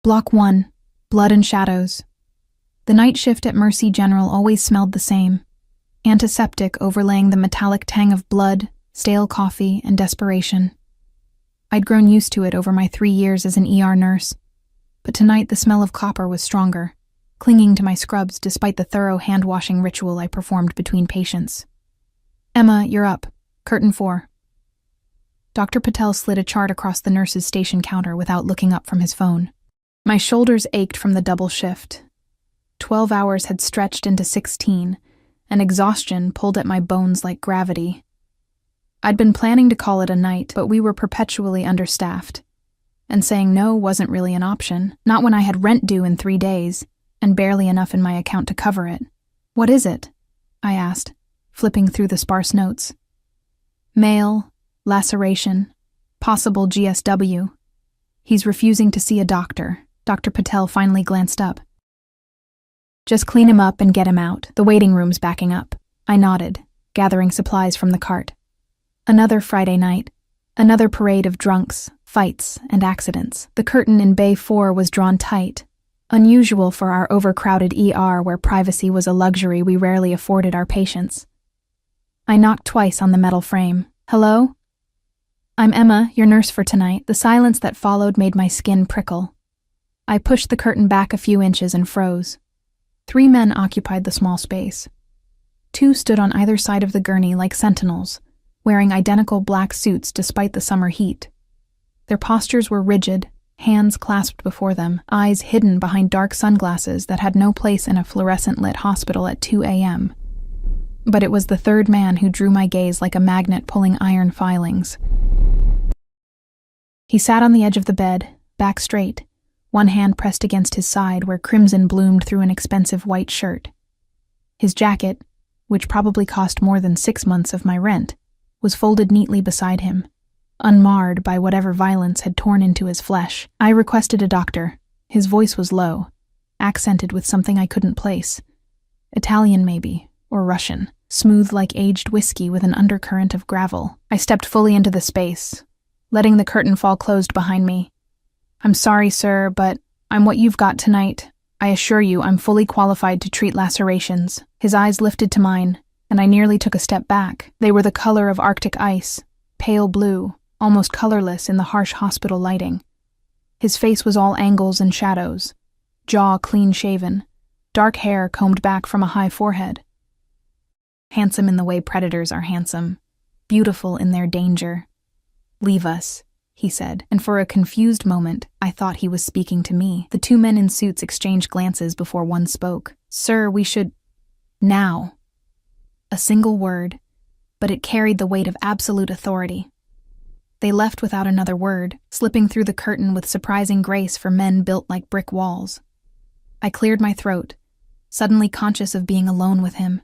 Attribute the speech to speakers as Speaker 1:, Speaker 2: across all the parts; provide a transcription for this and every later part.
Speaker 1: Block 1. Blood and Shadows. The night shift at Mercy General always smelled the same. Antiseptic overlaying the metallic tang of blood, stale coffee, and desperation. I'd grown used to it over my 3 years as an ER nurse, but tonight the smell of copper was stronger, clinging to my scrubs despite the thorough hand-washing ritual I performed between patients. Emma, you're up. Curtain 4. Dr. Patel slid a chart across the nurse's station counter without looking up from his phone. My shoulders ached from the double shift. 12 hours had stretched into 16, and exhaustion pulled at my bones like gravity. I'd been planning to call it a night, but we were perpetually understaffed. And saying no wasn't really an option, not when I had rent due in 3 days, and barely enough in my account to cover it. What is it? I asked, flipping through the sparse notes. Mail, laceration, possible GSW. He's refusing to see a doctor. Dr. Patel finally glanced up. Just clean him up and get him out. The waiting room's backing up. I nodded, gathering supplies from the cart. Another Friday night. Another parade of drunks, fights, and accidents. The curtain in Bay 4 was drawn tight, unusual for our overcrowded ER where privacy was a luxury we rarely afforded our patients. I knocked twice on the metal frame. Hello? I'm Emma, your nurse for tonight. The silence that followed made my skin prickle. I pushed the curtain back a few inches and froze. 3 men occupied the small space. 2 stood on either side of the gurney like sentinels, wearing identical black suits despite the summer heat. Their postures were rigid, hands clasped before them, eyes hidden behind dark sunglasses that had no place in a fluorescent-lit hospital at 2 a.m. But it was the third man who drew my gaze like a magnet pulling iron filings. He sat on the edge of the bed, back straight, one hand pressed against his side where crimson bloomed through an expensive white shirt. His jacket, which probably cost more than 6 months of my rent, was folded neatly beside him, unmarred by whatever violence had torn into his flesh. I requested a doctor. His voice was low, accented with something I couldn't place. Italian maybe, or Russian, smooth like aged whiskey with an undercurrent of gravel. I stepped fully into the space, letting the curtain fall closed behind me. I'm sorry, sir, but I'm what you've got tonight. I assure you I'm fully qualified to treat lacerations. His eyes lifted to mine, and I nearly took a step back. They were the color of Arctic ice, pale blue, almost colorless in the harsh hospital lighting. His face was all angles and shadows, jaw clean-shaven, dark hair combed back from a high forehead. Handsome in the way predators are handsome, beautiful in their danger. Leave us, he said, and for a confused moment, I thought he was speaking to me. The 2 men in suits exchanged glances before one spoke. Sir, we should... Now. A single word, but it carried the weight of absolute authority. They left without another word, slipping through the curtain with surprising grace for men built like brick walls. I cleared my throat, suddenly conscious of being alone with him.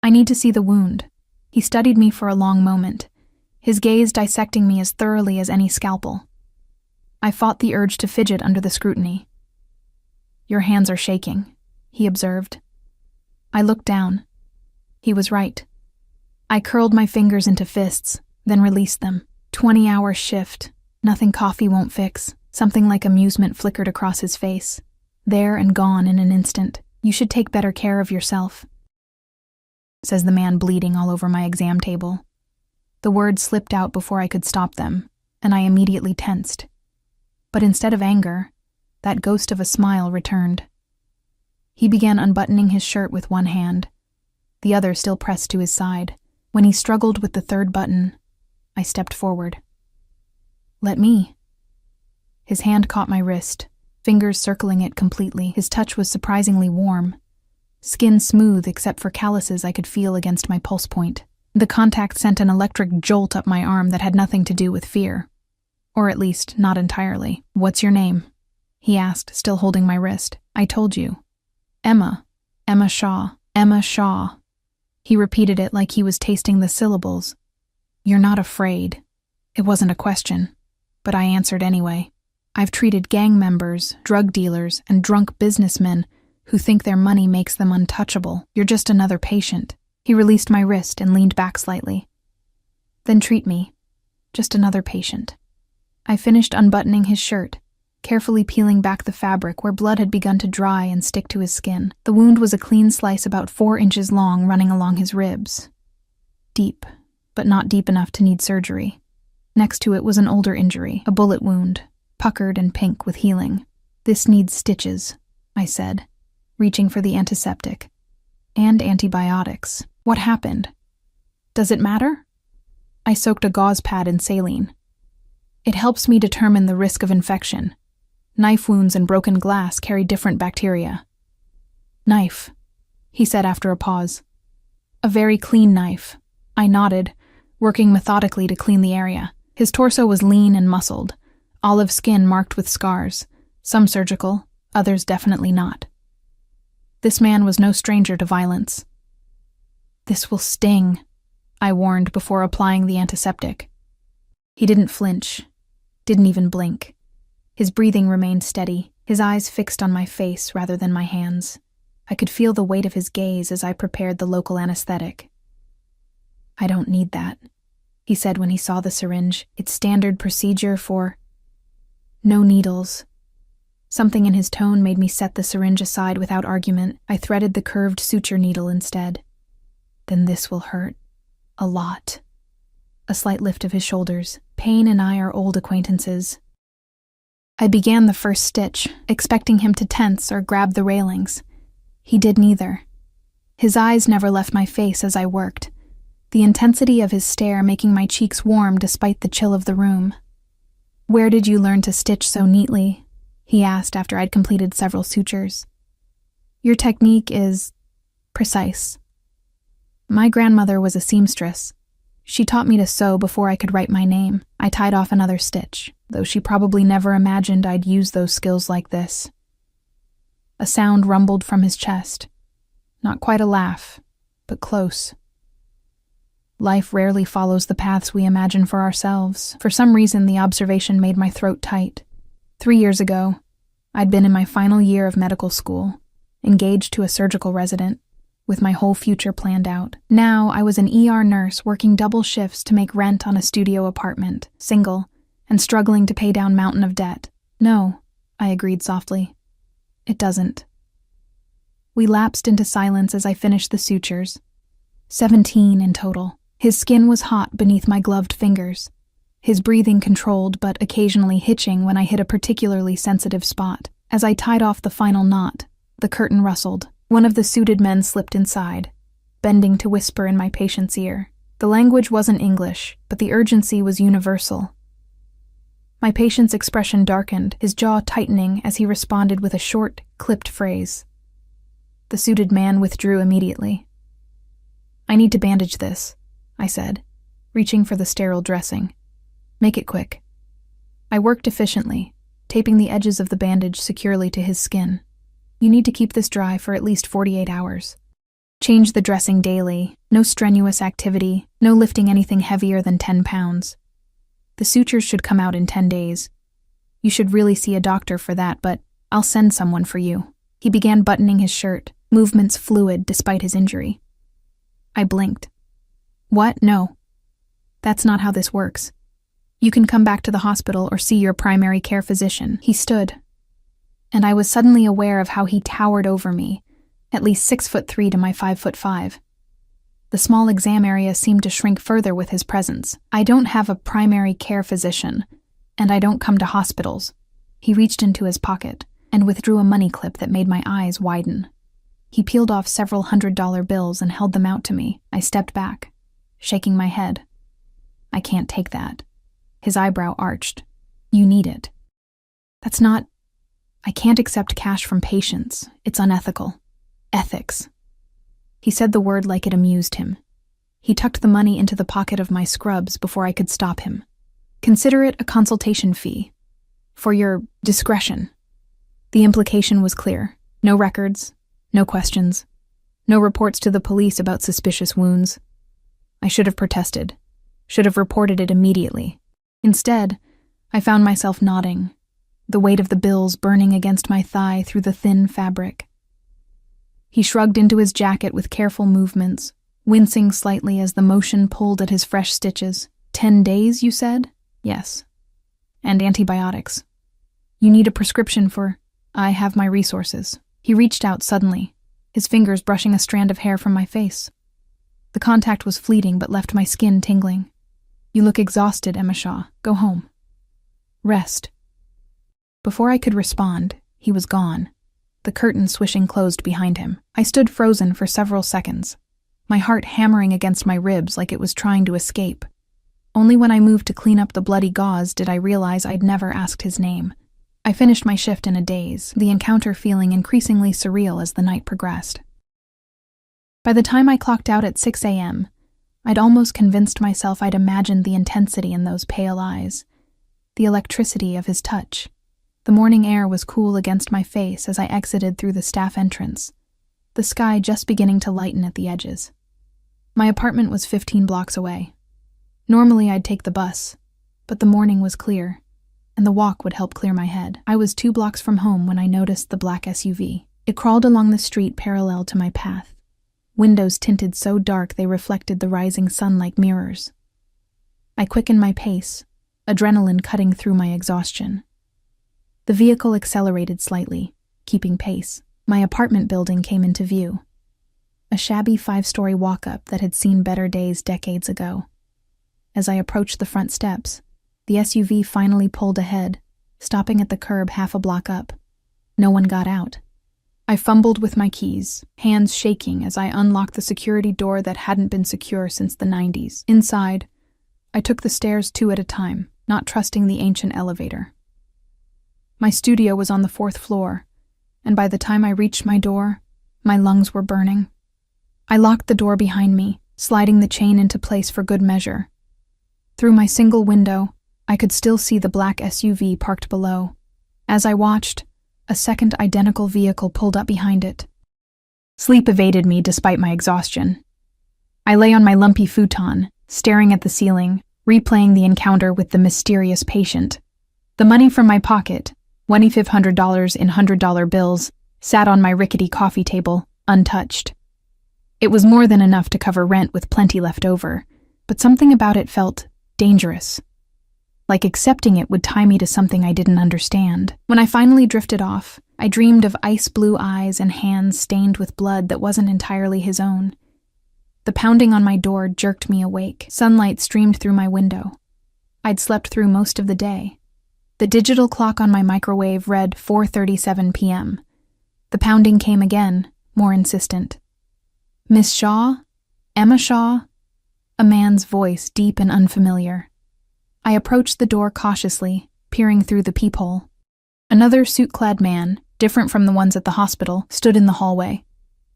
Speaker 1: I need to see the wound. He studied me for a long moment, his gaze dissecting me as thoroughly as any scalpel. I fought the urge to fidget under the scrutiny. Your hands are shaking, he observed. I looked down. He was right. I curled my fingers into fists, then released them. 20-hour shift. Nothing coffee won't fix. Something like amusement flickered across his face. There and gone in an instant. You should take better care of yourself, says the man bleeding all over my exam table. The words slipped out before I could stop them, and I immediately tensed. But instead of anger, that ghost of a smile returned. He began unbuttoning his shirt with one hand, the other still pressed to his side. When he struggled with the third button, I stepped forward. Let me. His hand caught my wrist, fingers circling it completely. His touch was surprisingly warm, skin smooth except for calluses I could feel against my pulse point. The contact sent an electric jolt up my arm that had nothing to do with fear. Or at least, not entirely. What's your name? He asked, still holding my wrist. I told you. Emma. Emma Shaw. Emma Shaw. He repeated it like he was tasting the syllables. You're not afraid. It wasn't a question, but I answered anyway. I've treated gang members, drug dealers, and drunk businessmen who think their money makes them untouchable. You're just another patient. He released my wrist and leaned back slightly. Then treat me. Just another patient. I finished unbuttoning his shirt, carefully peeling back the fabric where blood had begun to dry and stick to his skin. The wound was a clean slice about 4 inches long running along his ribs. Deep, but not deep enough to need surgery. Next to it was an older injury, a bullet wound, puckered and pink with healing. "This needs stitches," I said, reaching for the antiseptic. "And antibiotics. What happened? Does it matter?" I soaked a gauze pad in saline. "It helps me determine the risk of infection. Knife wounds and broken glass carry different bacteria." "Knife," he said after a pause. "A very clean knife." I nodded, working methodically to clean the area. His torso was lean and muscled, olive skin marked with scars, some surgical, others definitely not. This man was no stranger to violence. "This will sting," I warned before applying the antiseptic. He didn't flinch, didn't even blink. His breathing remained steady, his eyes fixed on my face rather than my hands. I could feel the weight of his gaze as I prepared the local anesthetic. "I don't need that," he said when he saw the syringe. "It's standard procedure for—" "No needles." Something in his tone made me set the syringe aside without argument. I threaded the curved suture needle instead. "Then this will hurt. A lot." A slight lift of his shoulders. "Pain and I are old acquaintances." I began the first stitch, expecting him to tense or grab the railings. He did neither. His eyes never left my face as I worked, the intensity of his stare making my cheeks warm despite the chill of the room. "Where did you learn to stitch so neatly?" he asked after I'd completed several sutures. "Your technique is precise." My grandmother was a seamstress. She taught me to sew before I could write my name. I tied off another stitch, though she probably never imagined I'd use those skills like this. A sound rumbled from his chest. Not quite a laugh, but close. Life rarely follows the paths we imagine for ourselves. For some reason, the observation made my throat tight. 3 years ago, I'd been in my final year of medical school, engaged to a surgical resident, with my whole future planned out. Now, I was an ER nurse working double shifts to make rent on a studio apartment, single, and struggling to pay down mountain of debt. "No," I agreed softly. "It doesn't." We lapsed into silence as I finished the sutures. 17 in total. His skin was hot beneath my gloved fingers, his breathing controlled but occasionally hitching when I hit a particularly sensitive spot. As I tied off the final knot, the curtain rustled. One of the suited men slipped inside, bending to whisper in my patient's ear. The language wasn't English, but the urgency was universal. My patient's expression darkened, his jaw tightening as he responded with a short, clipped phrase. The suited man withdrew immediately. "I need to bandage this," I said, reaching for the sterile dressing. "Make it quick." I worked efficiently, taping the edges of the bandage securely to his skin. "You need to keep this dry for at least 48 hours. Change the dressing daily, no strenuous activity, no lifting anything heavier than 10 pounds. The sutures should come out in 10 days. You should really see a doctor for that, but I'll send someone for you." He began buttoning his shirt, movements fluid despite his injury. I blinked. "What? No. That's not how this works. You can come back to the hospital or see your primary care physician." He stood, and I was suddenly aware of how he towered over me, at least 6'3" to my 5'5". The small exam area seemed to shrink further with his presence. "I don't have a primary care physician, and I don't come to hospitals." He reached into his pocket and withdrew a money clip that made my eyes widen. He peeled off several $100 bills and held them out to me. I stepped back, shaking my head. "I can't take that." His eyebrow arched. "You need it." "That's not... I can't accept cash from patients. It's unethical." "Ethics." He said the word like it amused him. He tucked the money into the pocket of my scrubs before I could stop him. "Consider it a consultation fee. For your discretion." The implication was clear. No records, no questions, no reports to the police about suspicious wounds. I should have protested, should have reported it immediately. Instead, I found myself nodding, the weight of the bills burning against my thigh through the thin fabric. He shrugged into his jacket with careful movements, wincing slightly as the motion pulled at his fresh stitches. 10 days, you said?" "Yes. And antibiotics." You need a prescription for... I have my resources. He reached out suddenly, his fingers brushing a strand of hair from my face. The contact was fleeting but left my skin tingling. You look exhausted, Emma Shaw. Go home. Rest. Before I could respond, he was gone, the curtain swishing closed behind him. I stood frozen for several seconds, my heart hammering against my ribs like it was trying to escape. Only when I moved to clean up the bloody gauze did I realize I'd never asked his name. I finished my shift in a daze, the encounter feeling increasingly surreal as the night progressed. By the time I clocked out at 6 a.m., I'd almost convinced myself I'd imagined the intensity in those pale eyes, the electricity of his touch. The morning air was cool against my face as I exited through the staff entrance, the sky just beginning to lighten at the edges. My apartment was 15 blocks away. Normally I'd take the bus, but the morning was clear, and the walk would help clear my head. I was 2 blocks from home when I noticed the black SUV. It crawled along the street parallel to my path, windows tinted so dark they reflected the rising sun like mirrors. I quickened my pace, adrenaline cutting through my exhaustion. The vehicle accelerated slightly, keeping pace. My apartment building came into view, a shabby 5-story walk-up that had seen better days decades ago. As I approached the front steps, the SUV finally pulled ahead, stopping at the curb half a block up. No one got out. I fumbled with my keys, hands shaking as I unlocked the security door that hadn't been secure since the 90s. Inside, I took the stairs 2 at a time, not trusting the ancient elevator. My studio was on the 4th floor, and by the time I reached my door, my lungs were burning. I locked the door behind me, sliding the chain into place for good measure. Through my single window, I could still see the black SUV parked below. As I watched, a second identical vehicle pulled up behind it. Sleep evaded me despite my exhaustion. I lay on my lumpy futon, staring at the ceiling, replaying the encounter with the mysterious patient. The money from my pocket, $2,500 in $100 bills, sat on my rickety coffee table, untouched. It was more than enough to cover rent with plenty left over, but something about it felt dangerous. Like accepting it would tie me to something I didn't understand. When I finally drifted off, I dreamed of ice-blue eyes and hands stained with blood that wasn't entirely his own. The pounding on my door jerked me awake. Sunlight streamed through my window. I'd slept through most of the day. The digital clock on my microwave read 4:37 p.m. The pounding came again, more insistent. Miss Shaw? Emma Shaw? A man's voice, deep and unfamiliar. I approached the door cautiously, peering through the peephole. Another suit-clad man, different from the ones at the hospital, stood in the hallway.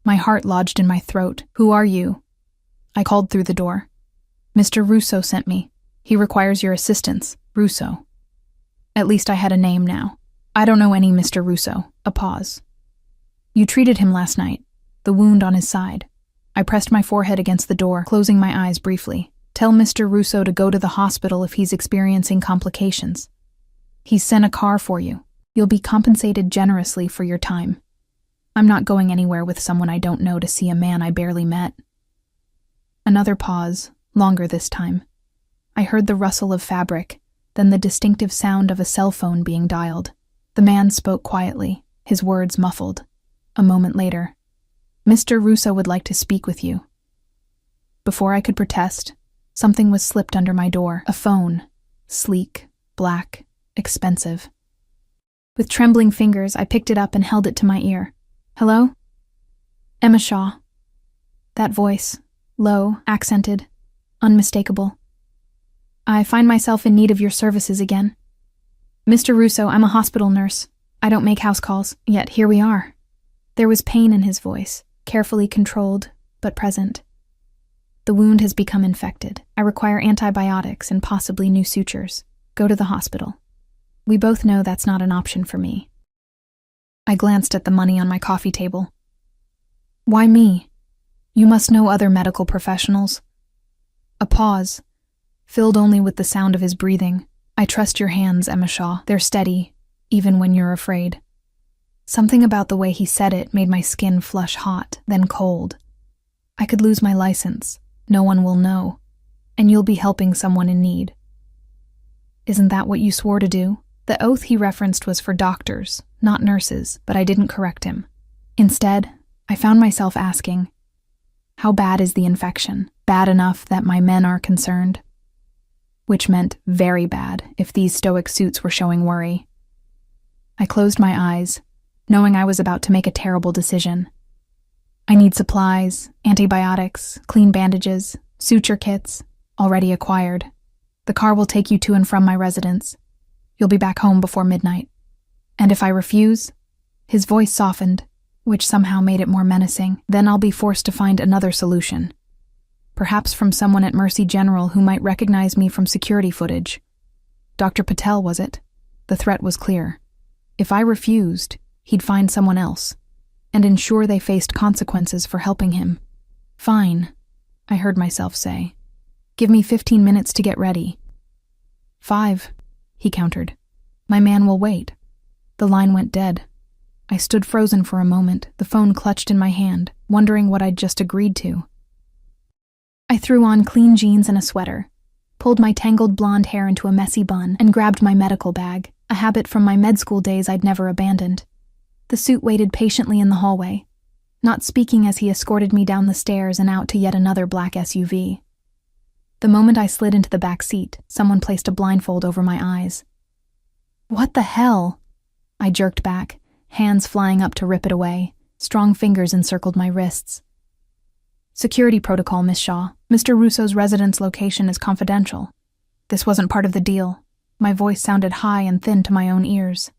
Speaker 1: My heart lodged in my throat. Who are you? I called through the door. Mr. Russo sent me. He requires your assistance. Russo. At least I had a name now. I don't know any Mr. Russo. A pause. You treated him last night. The wound on his side. I pressed my forehead against the door, closing my eyes briefly. Tell Mr. Russo to go to the hospital if he's experiencing complications. He's sent a car for you. You'll be compensated generously for your time. I'm not going anywhere with someone I don't know to see a man I barely met. Another pause, longer this time. I heard the rustle of fabric, then the distinctive sound of a cell phone being dialed. The man spoke quietly, his words muffled. A moment later, Mr. Russo would like to speak with you. Before I could protest, something was slipped under my door. A phone. Sleek, black, expensive. With trembling fingers, I picked it up and held it to my ear. Hello? Emma Shaw. That voice, low, accented, unmistakable. I find myself in need of your services again. Mr. Russo, I'm a hospital nurse. I don't make house calls, yet here we are. There was pain in his voice, carefully controlled, but present. The wound has become infected. I require antibiotics and possibly new sutures. Go to the hospital. We both know that's not an option for me. I glanced at the money on my coffee table. Why me? You must know other medical professionals. A pause, filled only with the sound of his breathing. I trust your hands, Emma Shaw. They're steady, even when you're afraid. Something about the way he said it made my skin flush hot, then cold. I could lose my license. No one will know, and you'll be helping someone in need. Isn't that what you swore to do? The oath he referenced was for doctors, not nurses, but I didn't correct him. Instead, I found myself asking, how bad is the infection? Bad enough that my men are concerned? Which meant very bad if these stoic suits were showing worry. I closed my eyes, knowing I was about to make a terrible decision. I need supplies, antibiotics, clean bandages, suture kits, already acquired. The car will take you to and from my residence. You'll be back home before midnight. And if I refuse? His voice softened, which somehow made it more menacing. Then I'll be forced to find another solution. Perhaps from someone at Mercy General who might recognize me from security footage. Dr. Patel, was it? The threat was clear. If I refused, he'd find someone else, and ensure they faced consequences for helping him. Fine, I heard myself say. Give me 15 minutes to get ready. 5, he countered. My man will wait. The line went dead. I stood frozen for a moment, the phone clutched in my hand, wondering what I'd just agreed to. I threw on clean jeans and a sweater, pulled my tangled blonde hair into a messy bun, and grabbed my medical bag, a habit from my med school days I'd never abandoned. The suit waited patiently in the hallway, not speaking as he escorted me down the stairs and out to yet another black SUV. The moment I slid into the back seat, someone placed a blindfold over my eyes. What the hell? I jerked back, hands flying up to rip it away. Strong fingers encircled my wrists. Security protocol, Miss Shaw. Mr. Russo's residence location is confidential. This wasn't part of the deal. My voice sounded high and thin to my own ears.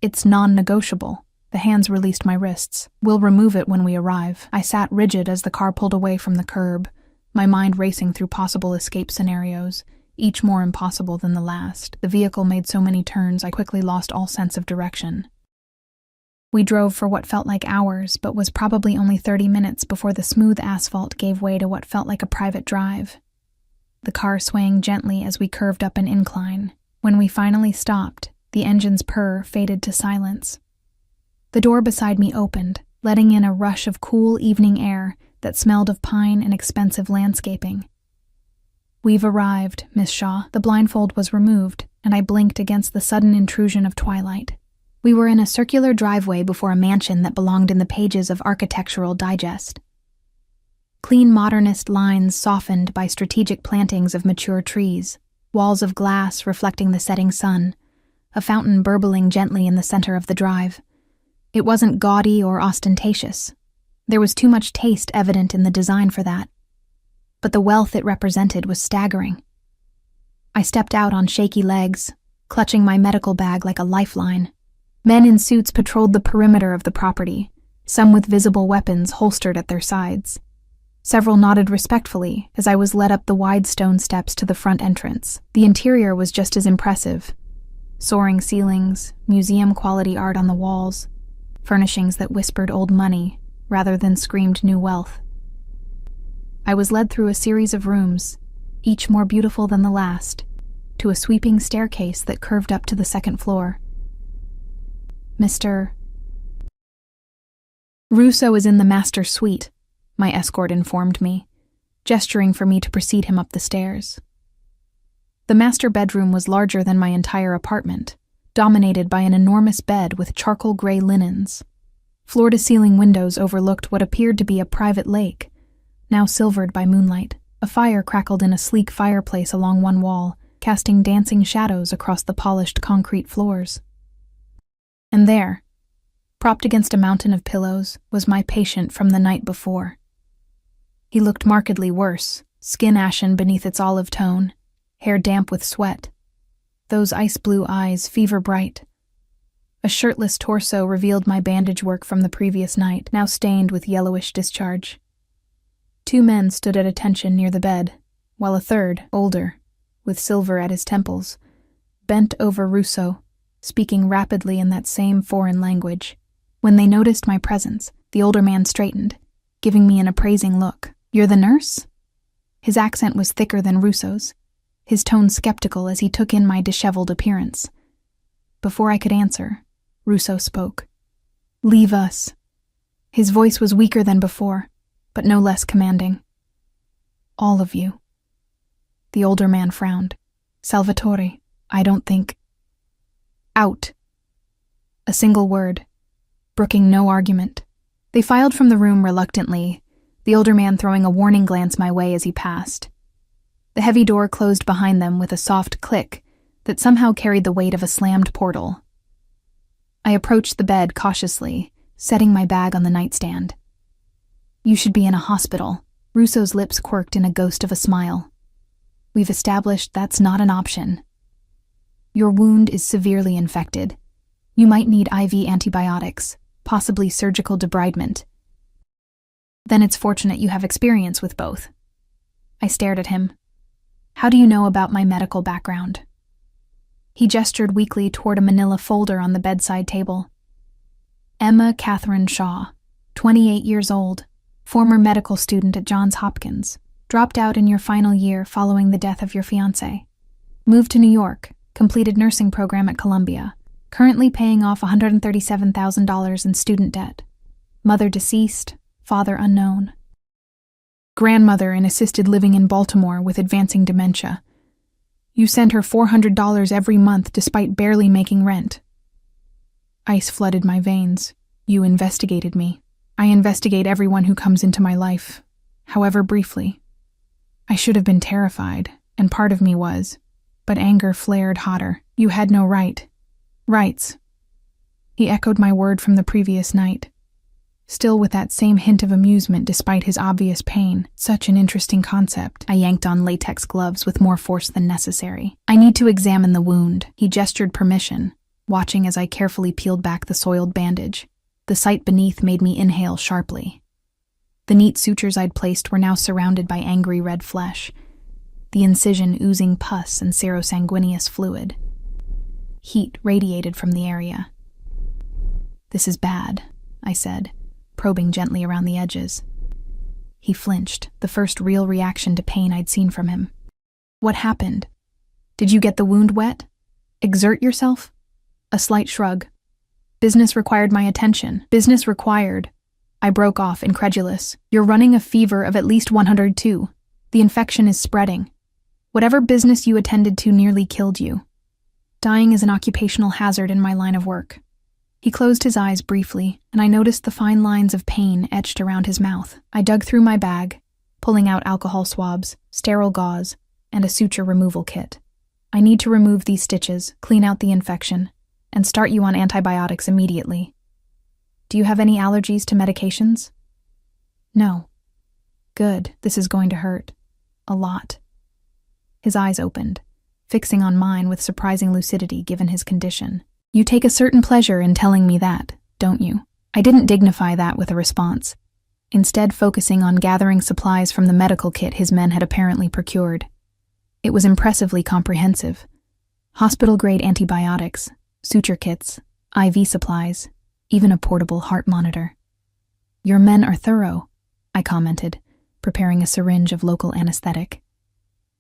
Speaker 1: It's non-negotiable. The hands released my wrists. We'll remove it when we arrive. I sat rigid as the car pulled away from the curb, my mind racing through possible escape scenarios, each more impossible than the last. The vehicle made so many turns I quickly lost all sense of direction. We drove for what felt like hours, but was probably only 30 minutes before the smooth asphalt gave way to what felt like a private drive. The car swaying gently as we curved up an incline. When we finally stopped, the engine's purr faded to silence. The door beside me opened, letting in a rush of cool evening air that smelled of pine and expensive landscaping. We've arrived, Miss Shaw. The blindfold was removed, and I blinked against the sudden intrusion of twilight. We were in a circular driveway before a mansion that belonged in the pages of Architectural Digest. Clean modernist lines softened by strategic plantings of mature trees, walls of glass reflecting the setting sun, a fountain burbling gently in the center of the drive. It wasn't gaudy or ostentatious. There was too much taste evident in the design for that. But the wealth it represented was staggering. I stepped out on shaky legs, clutching my medical bag like a lifeline. Men in suits patrolled the perimeter of the property, some with visible weapons holstered at their sides. Several nodded respectfully as I was led up the wide stone steps to the front entrance. The interior was just as impressive. Soaring ceilings, museum-quality art on the walls, furnishings that whispered old money rather than screamed new wealth. I was led through a series of rooms, each more beautiful than the last, to a sweeping staircase that curved up to the second floor. Mr. Russo is in the master suite, my escort informed me, gesturing for me to precede him up the stairs. The master bedroom was larger than my entire apartment, dominated by an enormous bed with charcoal gray linens. Floor-to-ceiling windows overlooked what appeared to be a private lake, now silvered by moonlight. A fire crackled in a sleek fireplace along one wall, casting dancing shadows across the polished concrete floors. And there, propped against a mountain of pillows, was my patient from the night before. He looked markedly worse, skin ashen beneath its olive tone, hair damp with sweat, those ice-blue eyes fever-bright. A shirtless torso revealed my bandage work from the previous night, now stained with yellowish discharge. 2 men stood at attention near the bed, while a third, older, with silver at his temples, bent over Russo, speaking rapidly in that same foreign language. When they noticed my presence, the older man straightened, giving me an appraising look. "You're the nurse?" His accent was thicker than Russo's, his tone skeptical as he took in my disheveled appearance. Before I could answer, Russo spoke. "Leave us." His voice was weaker than before, but no less commanding. "All of you." The older man frowned. "Salvatore, I don't think..." Out. A single word, brooking no argument. They filed from the room reluctantly, the older man throwing a warning glance my way as he passed. The heavy door closed behind them with a soft click that somehow carried the weight of a slammed portal. I approached the bed cautiously, setting my bag on the nightstand. You should be in a hospital. Russo's lips quirked in a ghost of a smile. We've established that's not an option. Your wound is severely infected. You might need IV antibiotics, possibly surgical debridement. Then it's fortunate you have experience with both. I stared at him. How do you know about my medical background? He gestured weakly toward a manila folder on the bedside table. Emma Catherine Shaw, 28 years old, former medical student at Johns Hopkins, dropped out in your final year following the death of your fiancé. Moved to New York, completed nursing program at Columbia, currently paying off $137,000 in student debt. Mother deceased, father unknown. Grandmother in assisted living in Baltimore with advancing dementia. You sent her $400 every month despite barely making rent. Ice flooded my veins. You investigated me. I investigate everyone who comes into my life, however briefly. I should have been terrified, and part of me was, but anger flared hotter. You had no rights. He echoed my word from the previous night, still with that same hint of amusement despite his obvious pain. Such an interesting concept. I yanked on latex gloves with more force than necessary. I need to examine the wound. He gestured permission, watching as I carefully peeled back the soiled bandage. The sight beneath made me inhale sharply. The neat sutures I'd placed were now surrounded by angry red flesh, the incision oozing pus and serosanguineous fluid. Heat radiated from the area. This is bad, I said, probing gently around the edges. He flinched, the first real reaction to pain I'd seen from him. What happened? Did you get the wound wet? Exert yourself? A slight shrug. Business required my attention. Business required. I broke off, incredulous. You're running a fever of at least 102. The infection is spreading. Whatever business you attended to nearly killed you. Dying is an occupational hazard in my line of work. He closed his eyes briefly, and I noticed the fine lines of pain etched around his mouth. I dug through my bag, pulling out alcohol swabs, sterile gauze, and a suture removal kit. I need to remove these stitches, clean out the infection, and start you on antibiotics immediately. Do you have any allergies to medications? No. Good, this is going to hurt. A lot. His eyes opened, fixing on mine with surprising lucidity given his condition. You take a certain pleasure in telling me that, don't you? I didn't dignify that with a response, instead focusing on gathering supplies from the medical kit his men had apparently procured. It was impressively comprehensive. Hospital-grade antibiotics, suture kits, IV supplies, even a portable heart monitor. Your men are thorough, I commented, preparing a syringe of local anesthetic.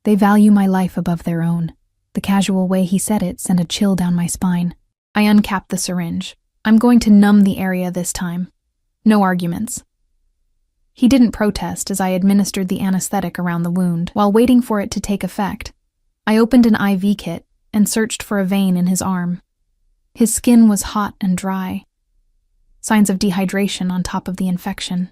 Speaker 1: They value my life above their own. The casual way he said it sent a chill down my spine. I uncapped the syringe. I'm going to numb the area this time. No arguments. He didn't protest as I administered the anesthetic around the wound. While waiting for it to take effect, I opened an IV kit and searched for a vein in his arm. His skin was hot and dry. Signs of dehydration on top of the infection.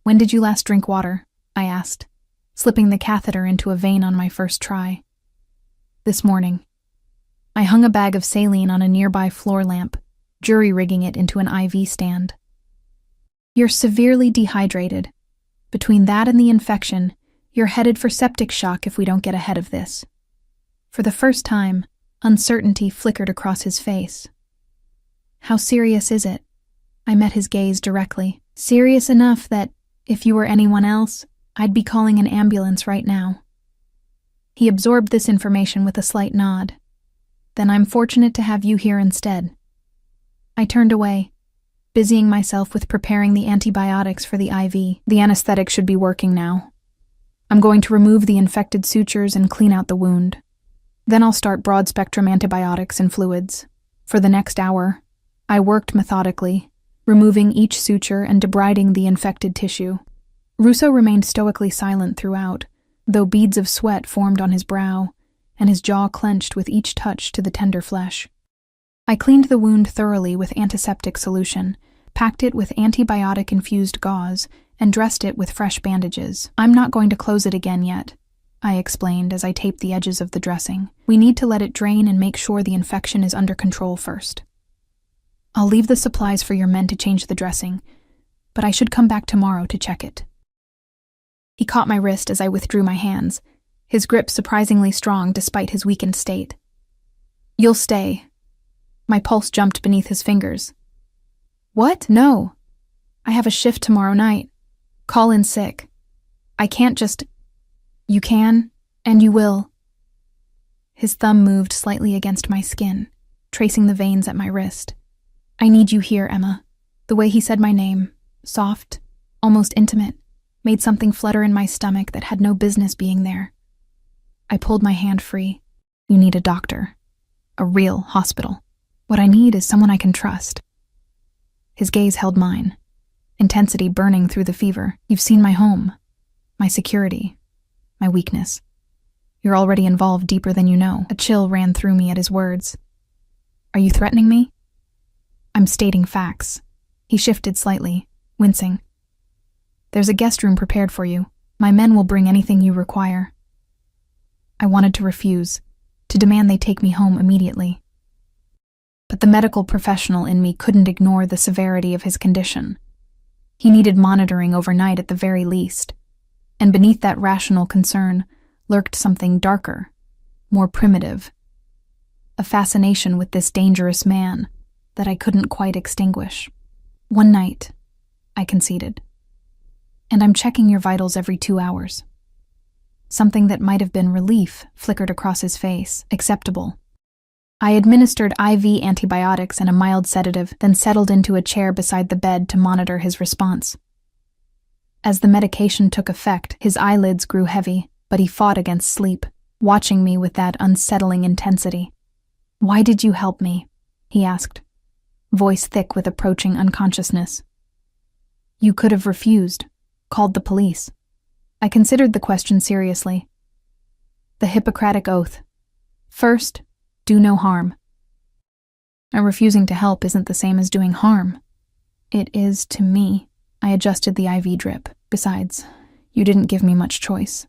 Speaker 1: When did you last drink water? I asked, slipping the catheter into a vein on my first try. This morning. I hung a bag of saline on a nearby floor lamp, jury-rigging it into an IV stand. You're severely dehydrated. Between that and the infection, you're headed for septic shock if we don't get ahead of this. For the first time, uncertainty flickered across his face. How serious is it? I met his gaze directly. Serious enough that, if you were anyone else, I'd be calling an ambulance right now. He absorbed this information with a slight nod. Then I'm fortunate to have you here instead. I turned away, busying myself with preparing the antibiotics for the IV. The anesthetic should be working now. I'm going to remove the infected sutures and clean out the wound. Then I'll start broad-spectrum antibiotics and fluids. For the next hour, I worked methodically, removing each suture and debriding the infected tissue. Russo remained stoically silent throughout, though beads of sweat formed on his brow, and his jaw clenched with each touch to the tender flesh. I cleaned the wound thoroughly with antiseptic solution, packed it with antibiotic-infused gauze, and dressed it with fresh bandages. "I'm not going to close it again yet," I explained as I taped the edges of the dressing. "We need to let it drain and make sure the infection is under control first. I'll leave the supplies for your men to change the dressing, but I should come back tomorrow to check it." He caught my wrist as I withdrew my hands, his grip surprisingly strong despite his weakened state. "You'll stay." My pulse jumped beneath his fingers. "What? No. I have a shift tomorrow night. Call in sick. I can't just—" "You can, and you will." His thumb moved slightly against my skin, tracing the veins at my wrist. "I need you here, Emma." The way he said my name, soft, almost intimate, made something flutter in my stomach that had no business being there. I pulled my hand free. "You need a doctor. A real hospital. What I need is someone I can trust." His gaze held mine, intensity burning through the fever. "You've seen my home, my security, my weakness. You're already involved deeper than you know." A chill ran through me at his words. "Are you threatening me?" "I'm stating facts." He shifted slightly, wincing. "There's a guest room prepared for you. My men will bring anything you require." I wanted to refuse, to demand they take me home immediately. But the medical professional in me couldn't ignore the severity of his condition. He needed monitoring overnight at the very least, and beneath that rational concern lurked something darker, more primitive. A fascination with this dangerous man that I couldn't quite extinguish. "One night," I conceded. "And I'm checking your vitals every 2 hours." Something that might have been relief flickered across his face. "Acceptable." I administered IV antibiotics and a mild sedative, then settled into a chair beside the bed to monitor his response. As the medication took effect, his eyelids grew heavy, but he fought against sleep, watching me with that unsettling intensity. "Why did you help me?" he asked, voice thick with approaching unconsciousness. "You could have refused, called the police." I considered the question seriously. The Hippocratic Oath. First, do no harm. And refusing to help isn't the same as doing harm. It is to me. I adjusted the IV drip. "Besides, you didn't give me much choice."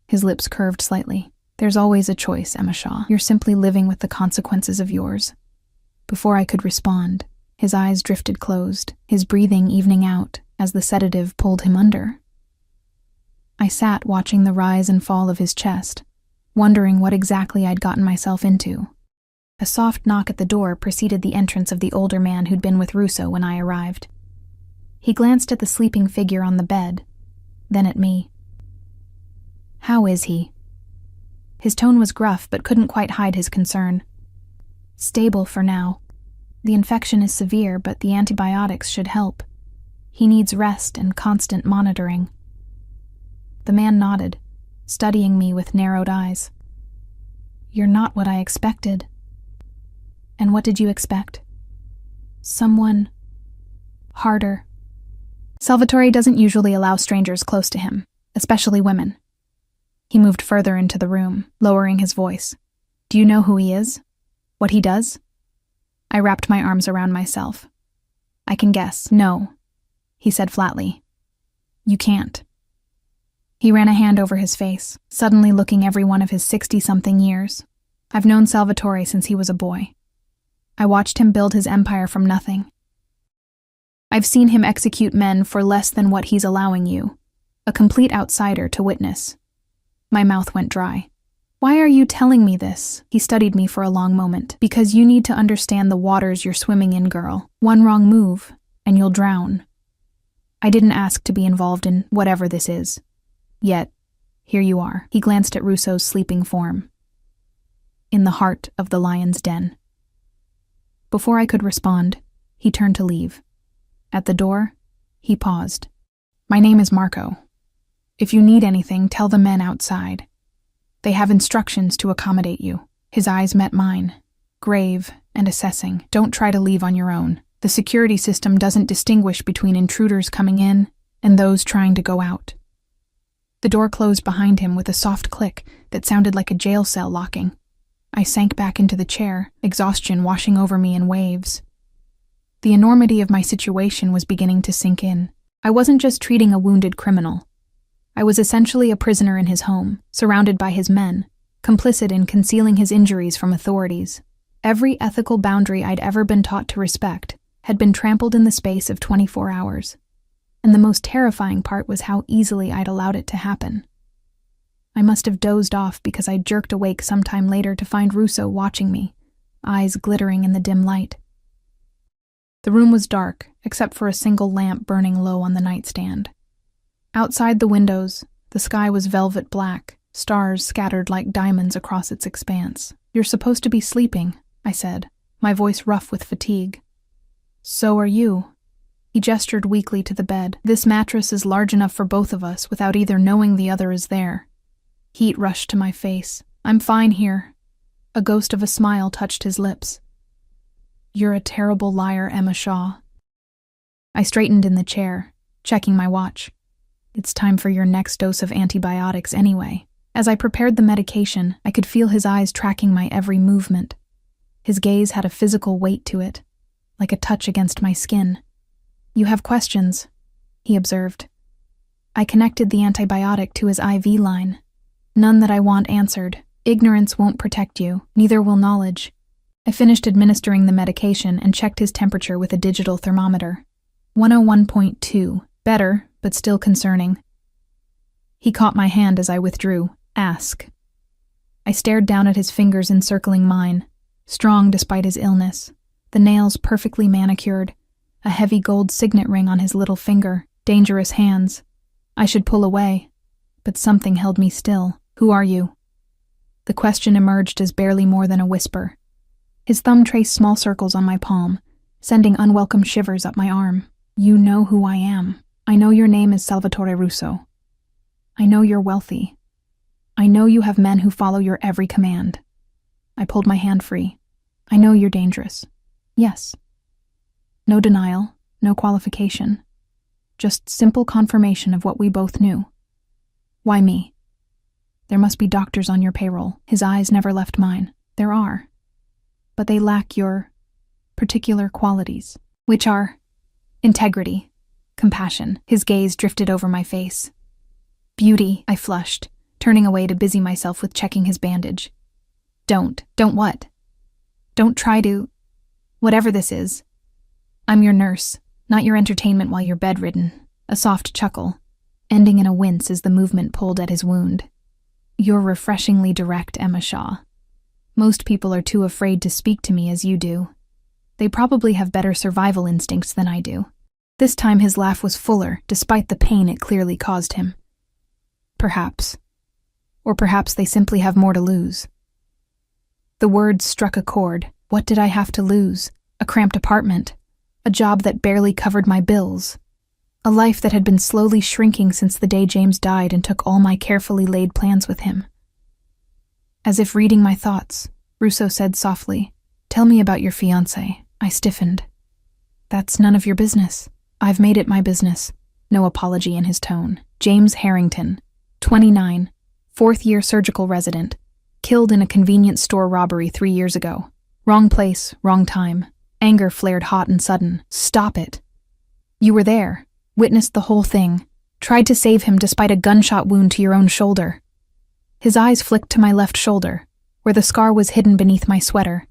Speaker 1: His lips curved slightly. "There's always a choice, Emma Shaw. You're simply living with the consequences of yours." Before I could respond, his eyes drifted closed, his breathing evening out as the sedative pulled him under. I sat watching the rise and fall of his chest, wondering what exactly I'd gotten myself into. A soft knock at the door preceded the entrance of the older man who'd been with Russo when I arrived. He glanced at the sleeping figure on the bed, then at me. "How is he?" His tone was gruff but couldn't quite hide his concern. "Stable for now. The infection is severe, but the antibiotics should help. He needs rest and constant monitoring." The man nodded, studying me with narrowed eyes. "You're not what I expected." "And what did you expect?" "Someone harder." Salvatore doesn't usually allow strangers close to him, especially women. He moved further into the room, lowering his voice. "Do you know who he is? What he does?" I wrapped my arms around myself. "I can guess." "No," he said flatly. "You can't." He ran a hand over his face, suddenly looking every one of his 60-something years. "I've known Salvatore since he was a boy. I watched him build his empire from nothing. I've seen him execute men for less than what he's allowing you, a complete outsider to witness." My mouth went dry. "Why are you telling me this?" He studied me for a long moment. "Because you need to understand the waters you're swimming in, girl. One wrong move, and you'll drown. I didn't ask to be involved in whatever this is. Yet, here you are." He glanced at Russo's sleeping form. "In the heart of the lion's den." Before I could respond, he turned to leave. At the door, he paused. "My name is Marco. If you need anything, tell the men outside. They have instructions to accommodate you." His eyes met mine, grave and assessing. "Don't try to leave on your own. The security system doesn't distinguish between intruders coming in and those trying to go out." The door closed behind him with a soft click that sounded like a jail cell locking. I sank back into the chair, exhaustion washing over me in waves. The enormity of my situation was beginning to sink in. I wasn't just treating a wounded criminal. I was essentially a prisoner in his home, surrounded by his men, complicit in concealing his injuries from authorities. Every ethical boundary I'd ever been taught to respect had been trampled in the space of 24 hours. And the most terrifying part was how easily I'd allowed it to happen. I must have dozed off because I jerked awake sometime later to find Russo watching me, eyes glittering in the dim light. The room was dark, except for a single lamp burning low on the nightstand. Outside the windows, the sky was velvet black, stars scattered like diamonds across its expanse. "You're supposed to be sleeping," I said, my voice rough with fatigue. "So are you." He gestured weakly to the bed. "This mattress is large enough for both of us without either knowing the other is there." Heat rushed to my face. "I'm fine here." A ghost of a smile touched his lips. "You're a terrible liar, Emma Shaw." I straightened in the chair, checking my watch. "It's time for your next dose of antibiotics anyway." As I prepared the medication, I could feel his eyes tracking my every movement. His gaze had a physical weight to it, like a touch against my skin. "You have questions," he observed. I connected the antibiotic to his IV line. "None that I want answered. Ignorance won't protect you, neither will knowledge." I finished administering the medication and checked his temperature with a digital thermometer. 101.2. Better, but still concerning. He caught my hand as I withdrew. "Ask." I stared down at his fingers encircling mine, strong despite his illness, the nails perfectly manicured, a heavy gold signet ring on his little finger, dangerous hands. I should pull away, but something held me still. "Who are you?" The question emerged as barely more than a whisper. His thumb traced small circles on my palm, sending unwelcome shivers up my arm. "You know who I am. I know your name is Salvatore Russo. I know you're wealthy. I know you have men who follow your every command." I pulled my hand free. "I know you're dangerous. Yes." No denial, no qualification. Just simple confirmation of what we both knew. "Why me?" "There must be doctors on your payroll." His eyes never left mine. "There are. But they lack your particular qualities." "Which are?" "Integrity, compassion." His gaze drifted over my face. "Beauty," I flushed, turning away to busy myself with checking his bandage. Don't what?" "Don't try to... whatever this is. I'm your nurse, not your entertainment while you're bedridden." A soft chuckle, ending in a wince as the movement pulled at his wound. "You're refreshingly direct, Emma Shaw. Most people are too afraid to speak to me as you do. They probably have better survival instincts than I do." This time his laugh was fuller, despite the pain it clearly caused him. "Perhaps. Or perhaps they simply have more to lose." The words struck a chord. What did I have to lose? A cramped apartment, a job that barely covered my bills, a life that had been slowly shrinking since the day James died and took all my carefully laid plans with him. As if reading my thoughts, Russo said softly, "Tell me about your fiancé." I stiffened. "That's none of your business." "I've made it my business." No apology in his tone. "James Harrington, 29, fourth-year surgical resident, killed in a convenience store robbery 3 years ago. Wrong place, wrong time." Anger flared hot and sudden. "Stop it. You were there, witnessed the whole thing, tried to save him despite a gunshot wound to your own shoulder." His eyes flicked to my left shoulder, where the scar was hidden beneath my sweater.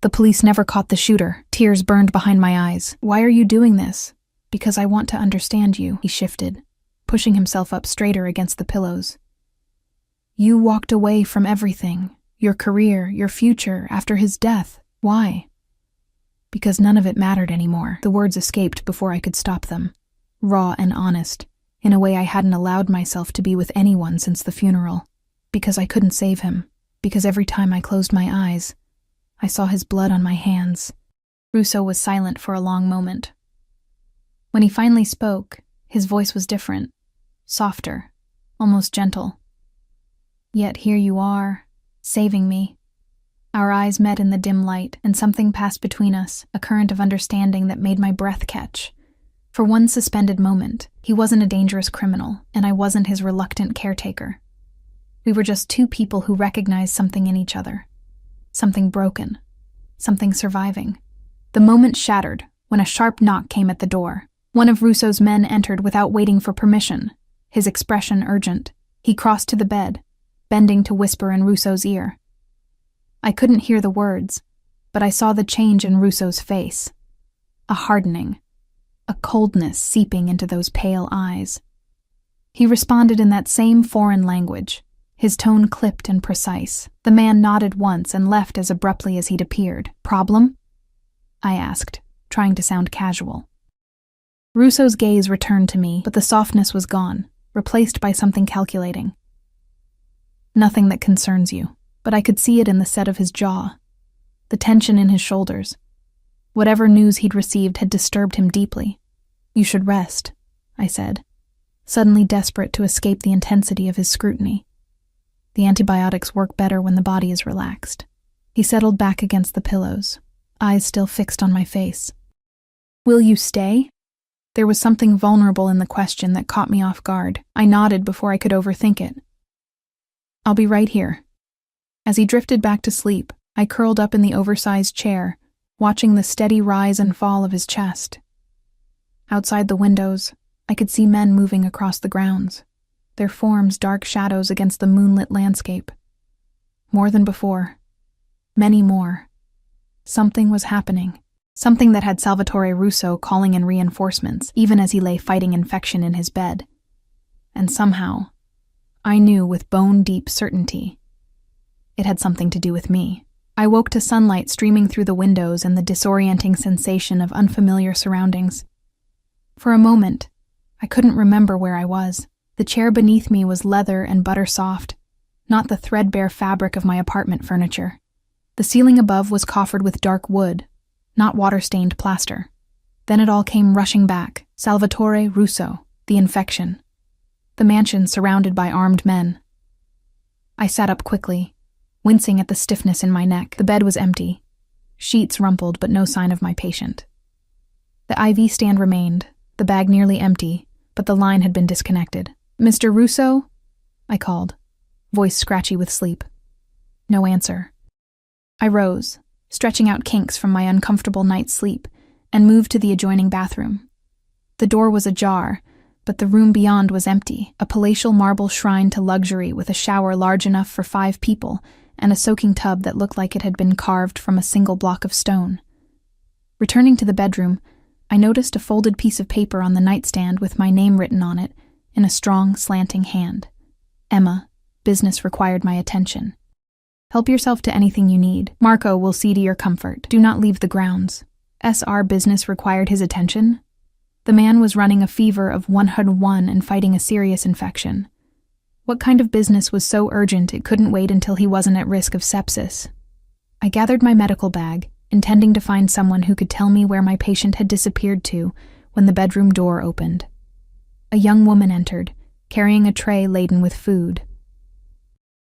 Speaker 1: "The police never caught the shooter." Tears burned behind my eyes. "Why are you doing this?" "Because I want to understand you." He shifted, pushing himself up straighter against the pillows. "You walked away from everything, your career, your future, after his death. Why?" "Because none of it mattered anymore." The words escaped before I could stop them, raw and honest, in a way I hadn't allowed myself to be with anyone since the funeral. Because I couldn't save him. Because every time I closed my eyes, I saw his blood on my hands. Russo was silent for a long moment. When he finally spoke, his voice was different, softer, almost gentle. "Yet here you are, saving me." Our eyes met in the dim light, and something passed between us, a current of understanding that made my breath catch. For one suspended moment, he wasn't a dangerous criminal, and I wasn't his reluctant caretaker. We were just two people who recognized something in each other. something broken, something surviving. The moment shattered when a sharp knock came at the door. One of Russo's men entered without waiting for permission, his expression urgent. He crossed to the bed, bending to whisper in Russo's ear. I couldn't hear the words, but I saw the change in Russo's face. A hardening, a coldness seeping into those pale eyes. He responded in that same foreign language, his tone clipped and precise. The man nodded once and left as abruptly as he'd appeared. Problem? I asked, trying to sound casual. Russo's gaze returned to me, but the softness was gone, replaced by something calculating. Nothing that concerns you, but I could see it in the set of his jaw, the tension in his shoulders. Whatever news he'd received had disturbed him deeply. You should rest, I said, suddenly desperate to escape the intensity of his scrutiny. The antibiotics work better when the body is relaxed. He settled back against the pillows, eyes still fixed on my face. Will you stay? There was something vulnerable in the question that caught me off guard. I nodded before I could overthink it. I'll be right here. As he drifted back to sleep, I curled up in the oversized chair, watching the steady rise and fall of his chest. Outside the windows, I could see men moving across the grounds, their forms dark shadows against the moonlit landscape. More than before. Many more. Something was happening. Something that had Salvatore Russo calling in reinforcements, even as he lay fighting infection in his bed. And somehow, I knew with bone-deep certainty, it had something to do with me. I woke to sunlight streaming through the windows and the disorienting sensation of unfamiliar surroundings. For a moment, I couldn't remember where I was. The chair beneath me was leather and butter soft, not the threadbare fabric of my apartment furniture. The ceiling above was coffered with dark wood, not water-stained plaster. Then it all came rushing back. Salvatore Russo, the infection. The mansion surrounded by armed men. I sat up quickly, wincing at the stiffness in my neck. The bed was empty. Sheets rumpled, but no sign of my patient. The IV stand remained, the bag nearly empty, but the line had been disconnected. Mr. Russo? I called, voice scratchy with sleep. No answer. I rose, stretching out kinks from my uncomfortable night's sleep, and moved to the adjoining bathroom. The door was ajar, but the room beyond was empty, a palatial marble shrine to luxury with a shower large enough for 5 people and a soaking tub that looked like it had been carved from a single block of stone. Returning to the bedroom, I noticed a folded piece of paper on the nightstand with my name written on it in a strong, slanting hand. Emma, business required my attention. Help yourself to anything you need. Marco will see to your comfort. Do not leave the grounds. SR business required his attention? The man was running a fever of 101 and fighting a serious infection. What kind of business was so urgent it couldn't wait until he wasn't at risk of sepsis? I gathered my medical bag, intending to find someone who could tell me where my patient had disappeared to when the bedroom door opened. A young woman entered, carrying a tray laden with food.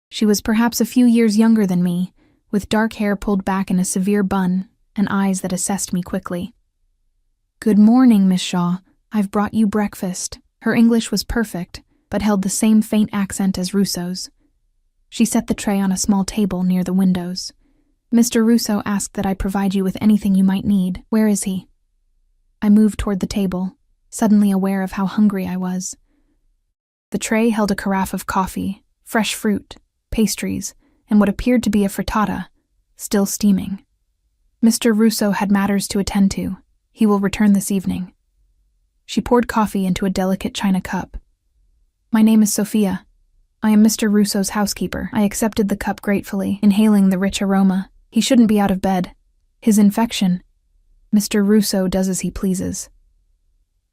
Speaker 1: She was perhaps a few years younger than me, with dark hair pulled back in a severe bun and eyes that assessed me quickly. Good morning, Miss Shaw. I've brought you breakfast. Her English was perfect, but held the same faint accent as Russo's. She set the tray on a small table near the windows. Mr. Russo asked that I provide you with anything you might need. Where is he? I moved toward the table, suddenly aware of how hungry I was. The tray held a carafe of coffee, fresh fruit, pastries, and what appeared to be a frittata, still steaming. Mr. Russo had matters to attend to. He will return this evening. She poured coffee into a delicate china cup. My name is Sophia. I am Mr. Russo's housekeeper. I accepted the cup gratefully, inhaling the rich aroma. He shouldn't be out of bed. His infection. Mr. Russo does as he pleases.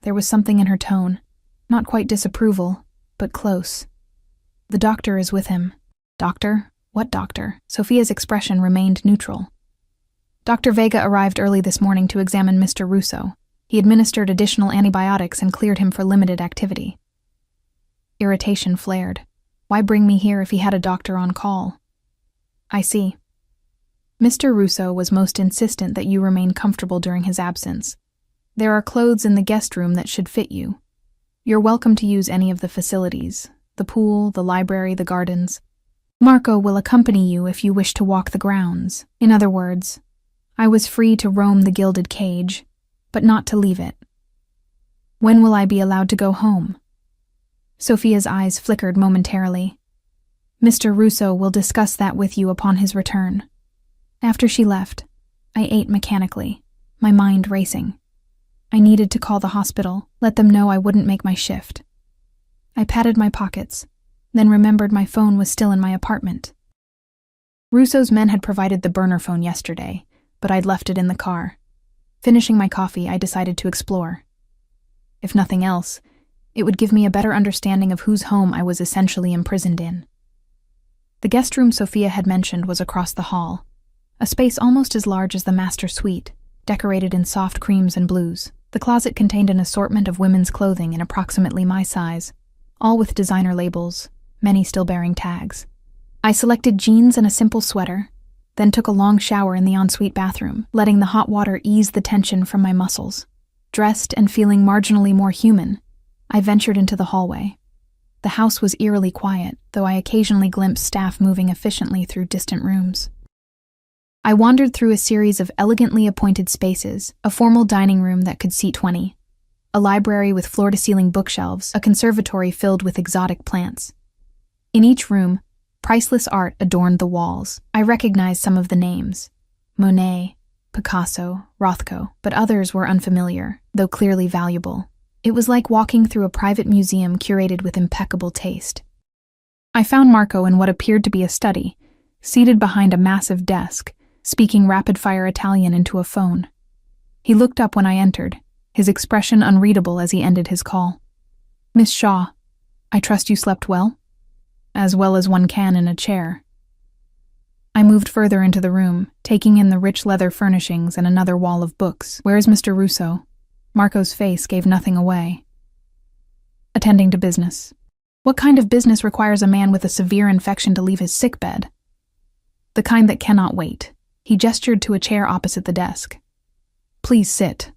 Speaker 1: There was something in her tone, not quite disapproval, but close. The doctor is with him. Doctor? What doctor? Sophia's expression remained neutral. Dr. Vega arrived early this morning to examine Mr. Russo. He administered additional antibiotics and cleared him for limited activity. Irritation flared. Why bring me here if he had a doctor on call? I see. Mr. Russo was most insistent that you remain comfortable during his absence. There are clothes in the guest room that should fit you. You're welcome to use any of the facilities, the pool, the library, the gardens. Marco will accompany you if you wish to walk the grounds. In other words, I was free to roam the gilded cage, but not to leave it. When will I be allowed to go home? Sophia's eyes flickered momentarily. Mr. Russo will discuss that with you upon his return. After she left, I ate mechanically, my mind racing. I needed to call the hospital, let them know I wouldn't make my shift. I patted my pockets, then remembered my phone was still in my apartment. Russo's men had provided the burner phone yesterday, but I'd left it in the car. Finishing my coffee, I decided to explore. If nothing else, it would give me a better understanding of whose home I was essentially imprisoned in. The guest room Sophia had mentioned was across the hall, a space almost as large as the master suite, decorated in soft creams and blues. The closet contained an assortment of women's clothing in approximately my size, all with designer labels, many still bearing tags. I selected jeans and a simple sweater, then took a long shower in the ensuite bathroom, letting the hot water ease the tension from my muscles. Dressed and feeling marginally more human, I ventured into the hallway. The house was eerily quiet, though I occasionally glimpsed staff moving efficiently through distant rooms. I wandered through a series of elegantly appointed spaces, a formal dining room that could seat 20, a library with floor-to-ceiling bookshelves, a conservatory filled with exotic plants. In each room, priceless art adorned the walls. I recognized some of the names: Monet, Picasso, Rothko, but others were unfamiliar, though clearly valuable. It was like walking through a private museum curated with impeccable taste. I found Marco in what appeared to be a study, seated behind a massive desk, speaking rapid-fire Italian into a phone. He looked up when I entered, his expression unreadable as he ended his call. "Miss Shaw, I trust you slept well?" "As well as one can in a chair." I moved further into the room, taking in the rich leather furnishings and another wall of books. "Where's Mr. Russo?" Marco's face gave nothing away. "Attending to business." "What kind of business requires a man with a severe infection to leave his sickbed?" "The kind that cannot wait." He gestured to a chair opposite the desk. "Please sit."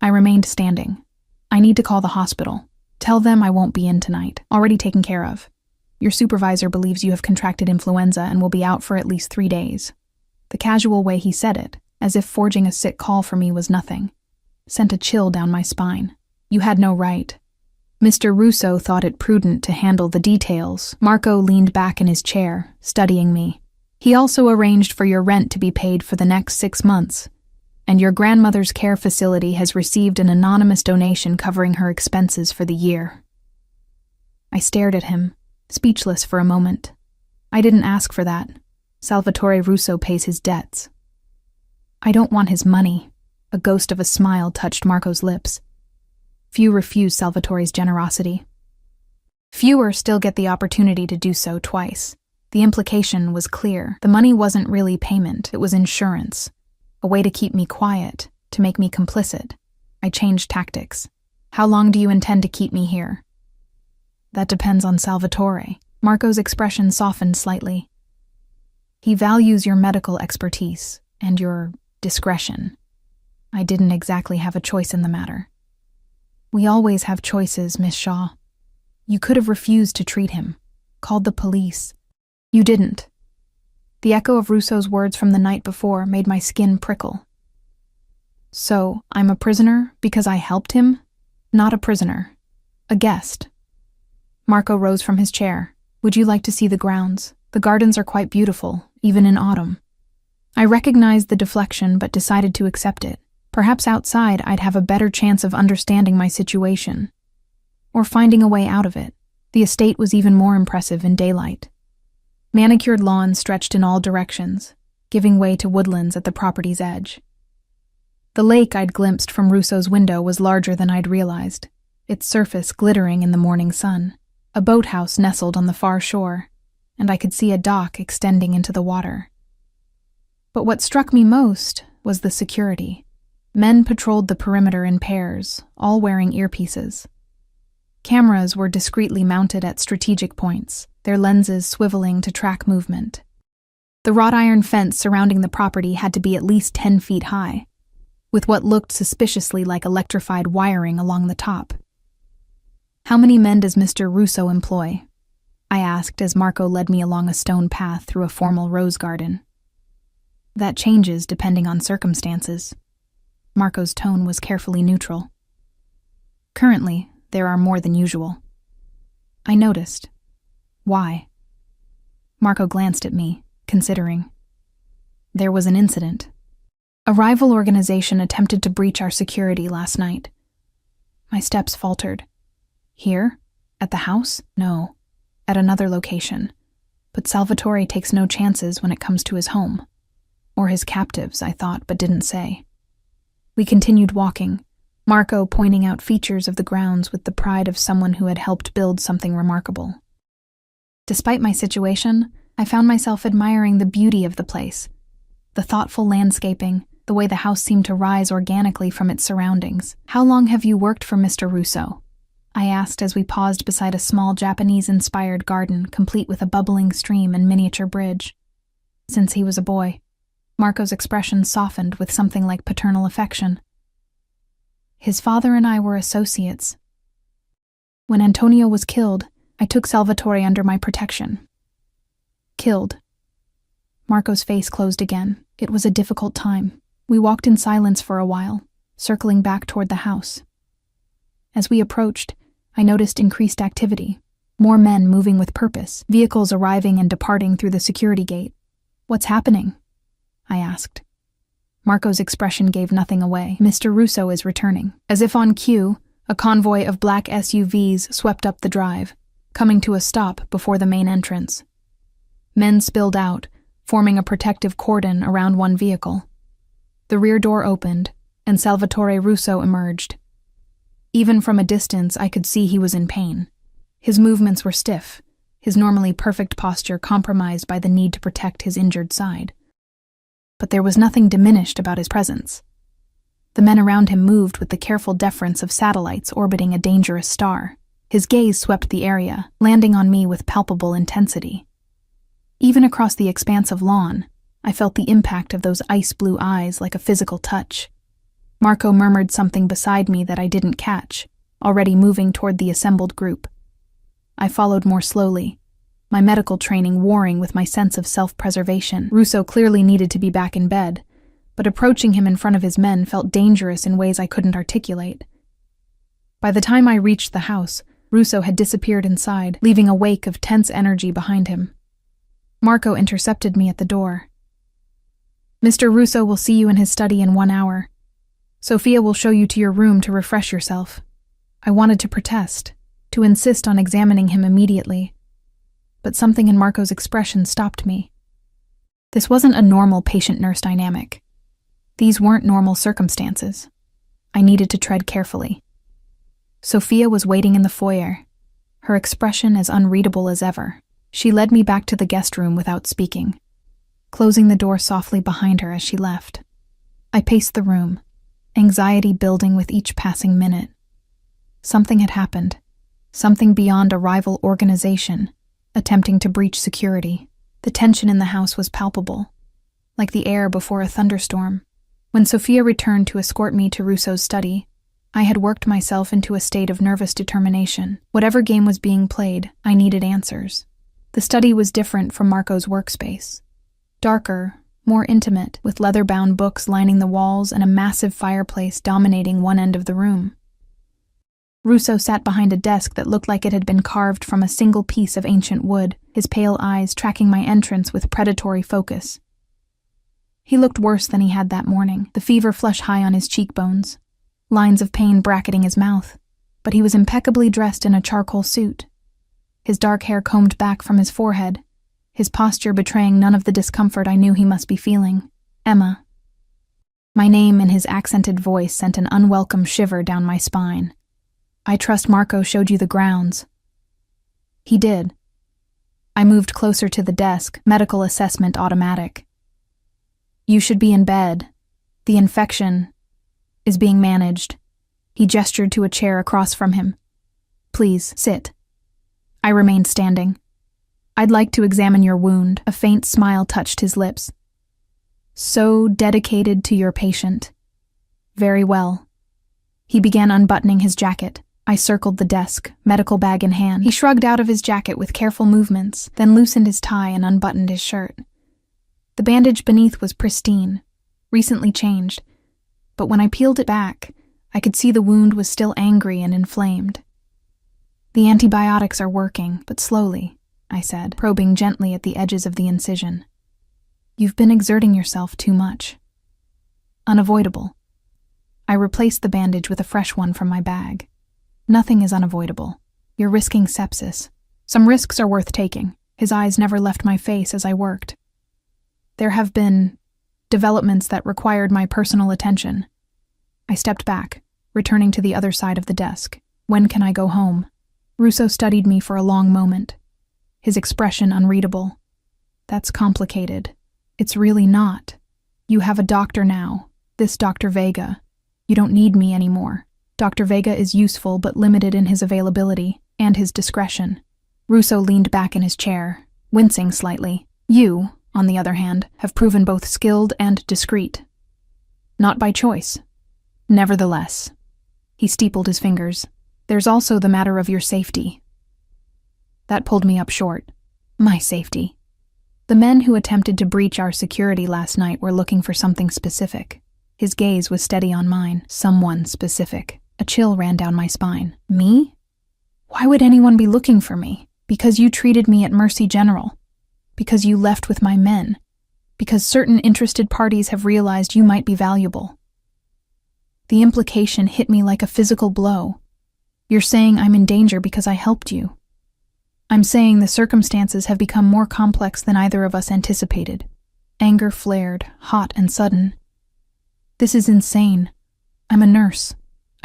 Speaker 1: I remained standing. "I need to call the hospital. Tell them I won't be in tonight. Already taken care of. Your supervisor believes you have contracted influenza and will be out for at least 3 days." The casual way he said it, as if forging a sick call for me was nothing, sent a chill down my spine. "You had no right." Mr. Russo thought it prudent to handle the details. Marco leaned back in his chair, studying me. "He also arranged for your rent to be paid for the next 6 months, and your grandmother's care facility has received an anonymous donation covering her expenses for the year." I stared at him, speechless for a moment. "I didn't ask for that. Salvatore Russo pays his debts." "I don't want his money." A ghost of a smile touched Marco's lips. Few refuse Salvatore's generosity. Fewer still get the opportunity to do so twice. The implication was clear. The money wasn't really payment, it was insurance. A way to keep me quiet, to make me complicit. I changed tactics. "How long do you intend to keep me here?" "That depends on Salvatore." Marco's expression softened slightly. "He values your medical expertise and your discretion." I didn't exactly have a choice in the matter. "We always have choices, Miss Shaw. You could have refused to treat him, called the police. You didn't." The echo of Russo's words from the night before made my skin prickle. "So, I'm a prisoner because I helped him?" "Not a prisoner. A guest." Marco rose from his chair. "Would you like to see the grounds? The gardens are quite beautiful, even in autumn." I recognized the deflection but decided to accept it. Perhaps outside I'd have a better chance of understanding my situation, or finding a way out of it. The estate was even more impressive in daylight. Manicured lawns stretched in all directions, giving way to woodlands at the property's edge. The lake I'd glimpsed from Russo's window was larger than I'd realized, its surface glittering in the morning sun. A boathouse nestled on the far shore, and I could see a dock extending into the water. But what struck me most was the security. Men patrolled the perimeter in pairs, all wearing earpieces. Cameras were discreetly mounted at strategic points, their lenses swiveling to track movement. The wrought iron fence surrounding the property had to be at least 10 feet high, with what looked suspiciously like electrified wiring along the top. "How many men does Mr. Russo employ?" I asked as Marco led me along a stone path through a formal rose garden. That changes depending on circumstances. Marco's tone was carefully neutral. Currently, there are more than usual. I noticed. Why? Marco glanced at me, considering. There was an incident. A rival organization attempted to breach our security last night. My steps faltered. Here? At the house? No. At another location. But Salvatore takes no chances when it comes to his home. Or his captives, I thought, but didn't say. We continued walking, Marco pointing out features of the grounds with the pride of someone who had helped build something remarkable. Despite my situation, I found myself admiring the beauty of the place. The thoughtful landscaping, the way the house seemed to rise organically from its surroundings. How long have you worked for Mr. Russo? I asked as we paused beside a small Japanese-inspired garden, complete with a bubbling stream and miniature bridge. Since he was a boy. Marco's expression softened with something like paternal affection. His father and I were associates. When Antonio was killed, I took Salvatore under my protection. Killed. Marco's face closed again. It was a difficult time. We walked in silence for a while, circling back toward the house. As we approached, I noticed increased activity. More men moving with purpose, vehicles arriving and departing through the security gate. What's happening? I asked. Marco's expression gave nothing away. Mr. Russo is returning. As if on cue, a convoy of black SUVs swept up the drive, coming to a stop before the main entrance. Men spilled out, forming a protective cordon around one vehicle. The rear door opened, and Salvatore Russo emerged. Even from a distance, I could see he was in pain. His movements were stiff, his normally perfect posture compromised by the need to protect his injured side. But there was nothing diminished about his presence. The men around him moved with the careful deference of satellites orbiting a dangerous star. His gaze swept the area, landing on me with palpable intensity. Even across the expanse of lawn, I felt the impact of those ice-blue eyes like a physical touch. Marco murmured something beside me that I didn't catch, already moving toward the assembled group. I followed more slowly, my medical training warring with my sense of self-preservation. Russo clearly needed to be back in bed, but approaching him in front of his men felt dangerous in ways I couldn't articulate. By the time I reached the house, Russo had disappeared inside, leaving a wake of tense energy behind him. Marco intercepted me at the door. Mr. Russo will see you in his study in 1 hour. Sophia will show you to your room to refresh yourself. I wanted to protest, to insist on examining him immediately. But something in Marco's expression stopped me. This wasn't a normal patient-nurse dynamic. These weren't normal circumstances. I needed to tread carefully. Sophia was waiting in the foyer, her expression as unreadable as ever. She led me back to the guest room without speaking, closing the door softly behind her as she left. I paced the room, anxiety building with each passing minute. Something had happened, something beyond a rival organization, attempting to breach security. The tension in the house was palpable, like the air before a thunderstorm. When Sophia returned to escort me to Russo's study, I had worked myself into a state of nervous determination. Whatever game was being played, I needed answers. The study was different from Marco's workspace. Darker, more intimate, with leather-bound books lining the walls and a massive fireplace dominating one end of the room. Russo sat behind a desk that looked like it had been carved from a single piece of ancient wood, his pale eyes tracking my entrance with predatory focus. He looked worse than he had that morning, the fever flush high on his cheekbones, lines of pain bracketing his mouth, but he was impeccably dressed in a charcoal suit, his dark hair combed back from his forehead, his posture betraying none of the discomfort I knew he must be feeling. Emma. My name in his accented voice sent an unwelcome shiver down my spine. I trust Marco showed you the grounds. He did. I moved closer to the desk, medical assessment automatic. You should be in bed. The infection is being managed. He gestured to a chair across from him. Please, sit. I remained standing. I'd like to examine your wound. A faint smile touched his lips. So dedicated to your patient. Very well. He began unbuttoning his jacket, I circled the desk, medical bag in hand. He shrugged out of his jacket with careful movements, then loosened his tie and unbuttoned his shirt. The bandage beneath was pristine, recently changed, but when I peeled it back, I could see the wound was still angry and inflamed. "The antibiotics are working, but slowly," I said, probing gently at the edges of the incision. "You've been exerting yourself too much." "Unavoidable." I replaced the bandage with a fresh one from my bag. "Nothing is unavoidable. You're risking sepsis. Some risks are worth taking." His eyes never left my face as I worked. "There have been developments that required my personal attention." I stepped back, returning to the other side of the desk. "When can I go home?" Russo studied me for a long moment, his expression unreadable. "That's complicated." "It's really not. You have a doctor now, this Dr. Vega. You don't need me anymore. Dr. Vega is useful but limited in his availability and his discretion." Russo leaned back in his chair, wincing slightly. "You, on the other hand, have proven both skilled and discreet. Not by choice. Nevertheless," he steepled his fingers, "there's also the matter of your safety." That pulled me up short. My safety. The men who attempted to breach our security last night were looking for something specific. His gaze was steady on mine. Someone specific. A chill ran down my spine. Me? Why would anyone be looking for me? Because you treated me at Mercy General. Because you left with my men. Because certain interested parties have realized you might be valuable. The implication hit me like a physical blow. You're saying I'm in danger because I helped you. I'm saying the circumstances have become more complex than either of us anticipated. Anger flared, hot and sudden. This is insane. I'm a nurse.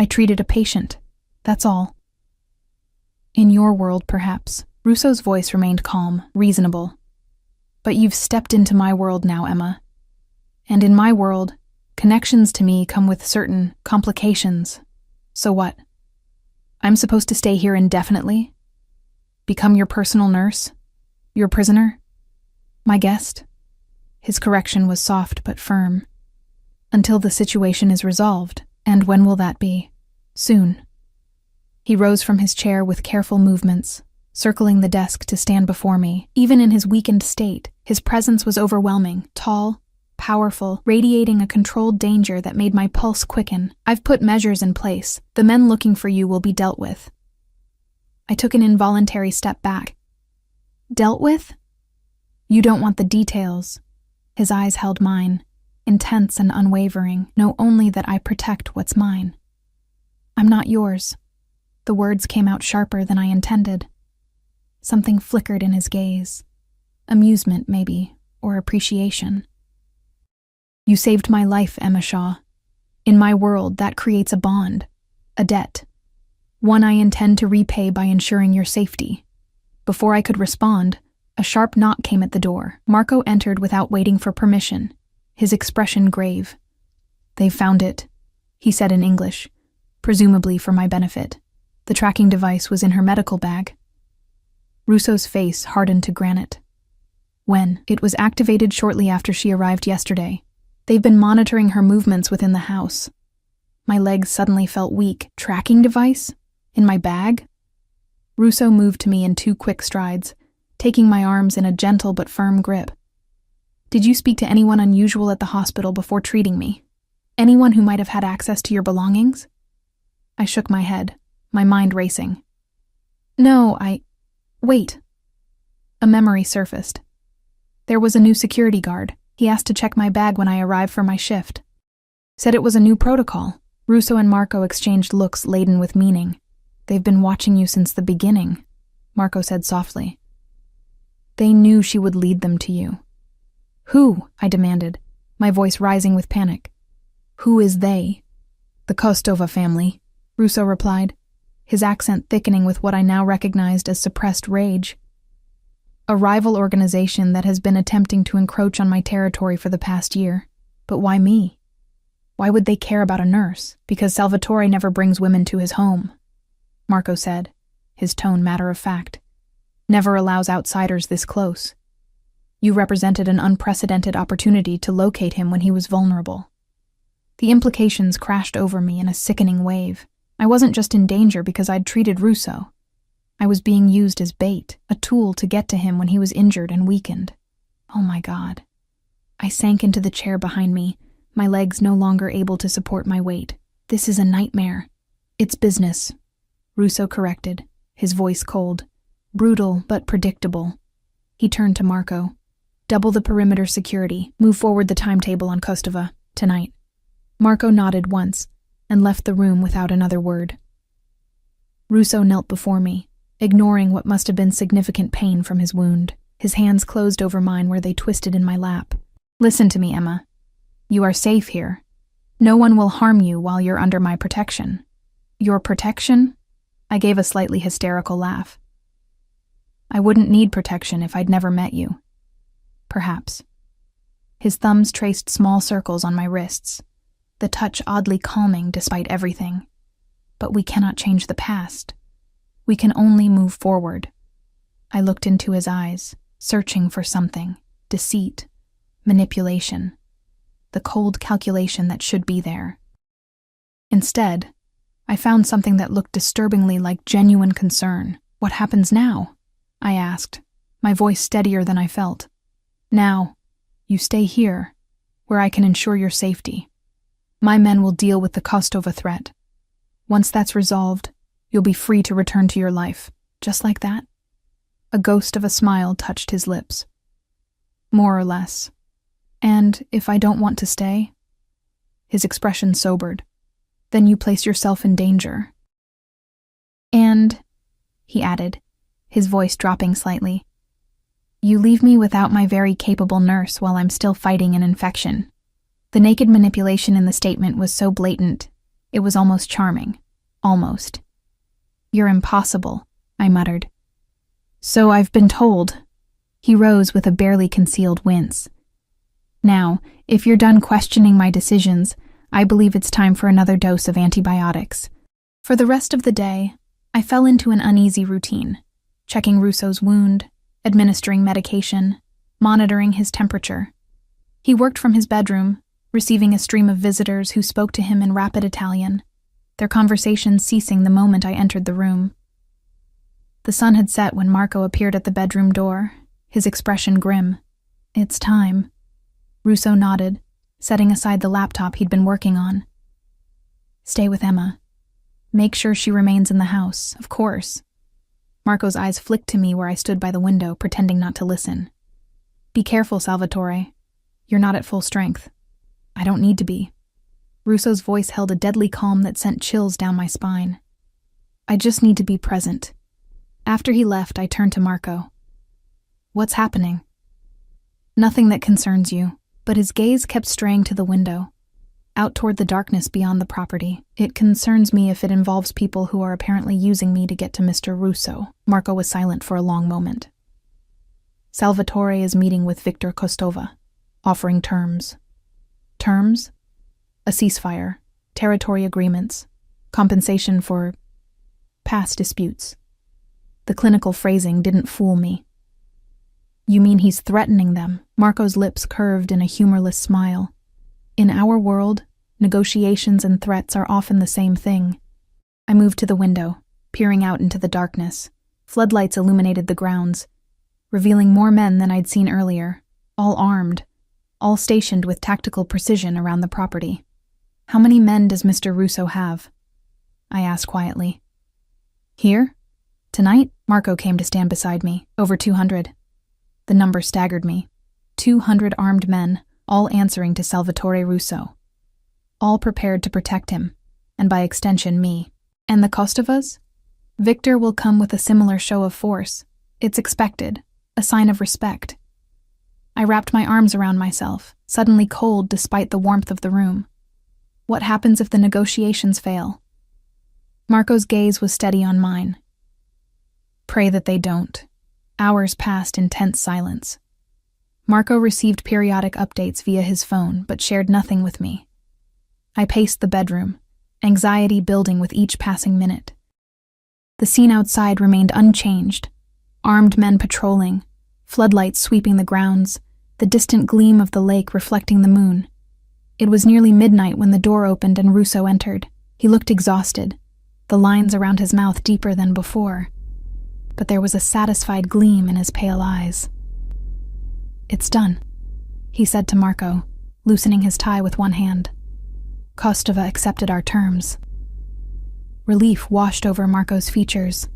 Speaker 1: I treated a patient. That's all. In your world, perhaps. Russo's voice remained calm, reasonable. But you've stepped into my world now, Emma. And in my world, connections to me come with certain complications. So what? I'm supposed to stay here indefinitely? Become your personal nurse? Your prisoner? My guest? His correction was soft but firm. Until the situation is resolved. And when will that be? Soon. He rose from his chair with careful movements, circling the desk to stand before me. Even in his weakened state, his presence was overwhelming, tall, powerful, radiating a controlled danger that made my pulse quicken. "I've put measures in place. The men looking for you will be dealt with." I took an involuntary step back. "Dealt with?" "You don't want the details." His eyes held mine, intense and unwavering. "Know only that I protect what's mine." "I'm not yours." The words came out sharper than I intended. Something flickered in his gaze. Amusement, maybe, or appreciation. "You saved my life, Emma Shaw. In my world, that creates a bond, a debt. One I intend to repay by ensuring your safety." Before I could respond, a sharp knock came at the door. Marco entered without waiting for permission, his expression grave. "They've found it," he said in English, presumably for my benefit. The tracking device was in her medical bag. Russo's face hardened to granite. "When?" "It was activated shortly after she arrived yesterday. They've been monitoring her movements within the house." My legs suddenly felt weak. "Tracking device? In my bag?" Russo moved to me in 2 quick strides, taking my arms in a gentle but firm grip. "Did you speak to anyone unusual at the hospital before treating me? Anyone who might have had access to your belongings?" I shook my head, my mind racing. "No, Wait." A memory surfaced. There was a new security guard. He asked to check my bag when I arrived for my shift. Said it was a new protocol. Russo and Marco exchanged looks laden with meaning. "They've been watching you since the beginning," Marco said softly. "They knew she would lead them to you." "Who?" I demanded, my voice rising with panic. "Who is they?" "The Kostova family," Russo replied, his accent thickening with what I now recognized as suppressed rage. "A rival organization that has been attempting to encroach on my territory for the past year. But why me? Why would they care about a nurse? Because Salvatore never brings women to his home," Marco said, his tone matter of fact. "Never allows outsiders this close. You represented an unprecedented opportunity to locate him when he was vulnerable." The implications crashed over me in a sickening wave. I wasn't just in danger because I'd treated Russo. I was being used as bait, a tool to get to him when he was injured and weakened. Oh my God. I sank into the chair behind me, my legs no longer able to support my weight. This is a nightmare. It's business, Russo corrected, his voice cold. Brutal, but predictable. He turned to Marco. Double the perimeter security. Move forward the timetable on Kostova, tonight. Marco nodded once and left the room without another word. Russo knelt before me, ignoring what must have been significant pain from his wound. His hands closed over mine where they twisted in my lap. Listen to me, Emma. You are safe here. No one will harm you while you're under my protection. Your protection? I gave a slightly hysterical laugh. I wouldn't need protection if I'd never met you. Perhaps. His thumbs traced small circles on my wrists, the touch oddly calming despite everything. But we cannot change the past. We can only move forward. I looked into his eyes, searching for something. Deceit. Manipulation. The cold calculation that should be there. Instead, I found something that looked disturbingly like genuine concern. What happens now? I asked, my voice steadier than I felt. Now, you stay here, where I can ensure your safety. My men will deal with the Kostova threat. Once that's resolved, you'll be free to return to your life. Just like that? A ghost of a smile touched his lips. More or less. And if I don't want to stay? His expression sobered. Then you place yourself in danger. And, he added, his voice dropping slightly, you leave me without my very capable nurse while I'm still fighting an infection. The naked manipulation in the statement was so blatant, it was almost charming. Almost. You're impossible, I muttered. So I've been told. He rose with a barely concealed wince. Now, if you're done questioning my decisions, I believe it's time for another dose of antibiotics. For the rest of the day, I fell into an uneasy routine, checking Russo's wound, administering medication, monitoring his temperature. He worked from his bedroom, receiving a stream of visitors who spoke to him in rapid Italian, their conversations ceasing the moment I entered the room. The sun had set when Marco appeared at the bedroom door, his expression grim. It's time. Russo nodded, setting aside the laptop he'd been working on. Stay with Emma. Make sure she remains in the house, of course. Marco's eyes flicked to me where I stood by the window, pretending not to listen. Be careful, Salvatore. You're not at full strength. I don't need to be. Russo's voice held a deadly calm that sent chills down my spine. I just need to be present. After he left, I turned to Marco. What's happening? Nothing that concerns you, but his gaze kept straying to the window, out toward the darkness beyond the property. It concerns me if it involves people who are apparently using me to get to Mr. Russo. Marco was silent for a long moment. Salvatore is meeting with Victor Kostova, offering terms. Terms? A ceasefire, territory agreements, compensation for past disputes. The clinical phrasing didn't fool me. You mean he's threatening them? Marco's lips curved in a humorless smile. In our world, negotiations and threats are often the same thing. I moved to the window, peering out into the darkness. Floodlights illuminated the grounds, revealing more men than I'd seen earlier, all armed, all stationed with tactical precision around the property. How many men does Mr. Russo have? I asked quietly. Here? Tonight? Marco came to stand beside me. Over 200. The number staggered me. 200 armed men, all answering to Salvatore Russo. All prepared to protect him, and by extension me. And the Kostovas? Victor will come with a similar show of force. It's expected, a sign of respect. I wrapped my arms around myself, suddenly cold despite the warmth of the room. What happens if the negotiations fail? Marco's gaze was steady on mine. Pray that they don't. Hours passed in tense silence. Marco received periodic updates via his phone, but shared nothing with me. I paced the bedroom, anxiety building with each passing minute. The scene outside remained unchanged. Armed men patrolling, floodlights sweeping the grounds, the distant gleam of the lake reflecting the moon. It was nearly midnight when the door opened and Russo entered. He looked exhausted, the lines around his mouth deeper than before, but there was a satisfied gleam in his pale eyes. "It's done," he said to Marco, loosening his tie with one hand. "Kostova accepted our terms." Relief washed over Marco's features.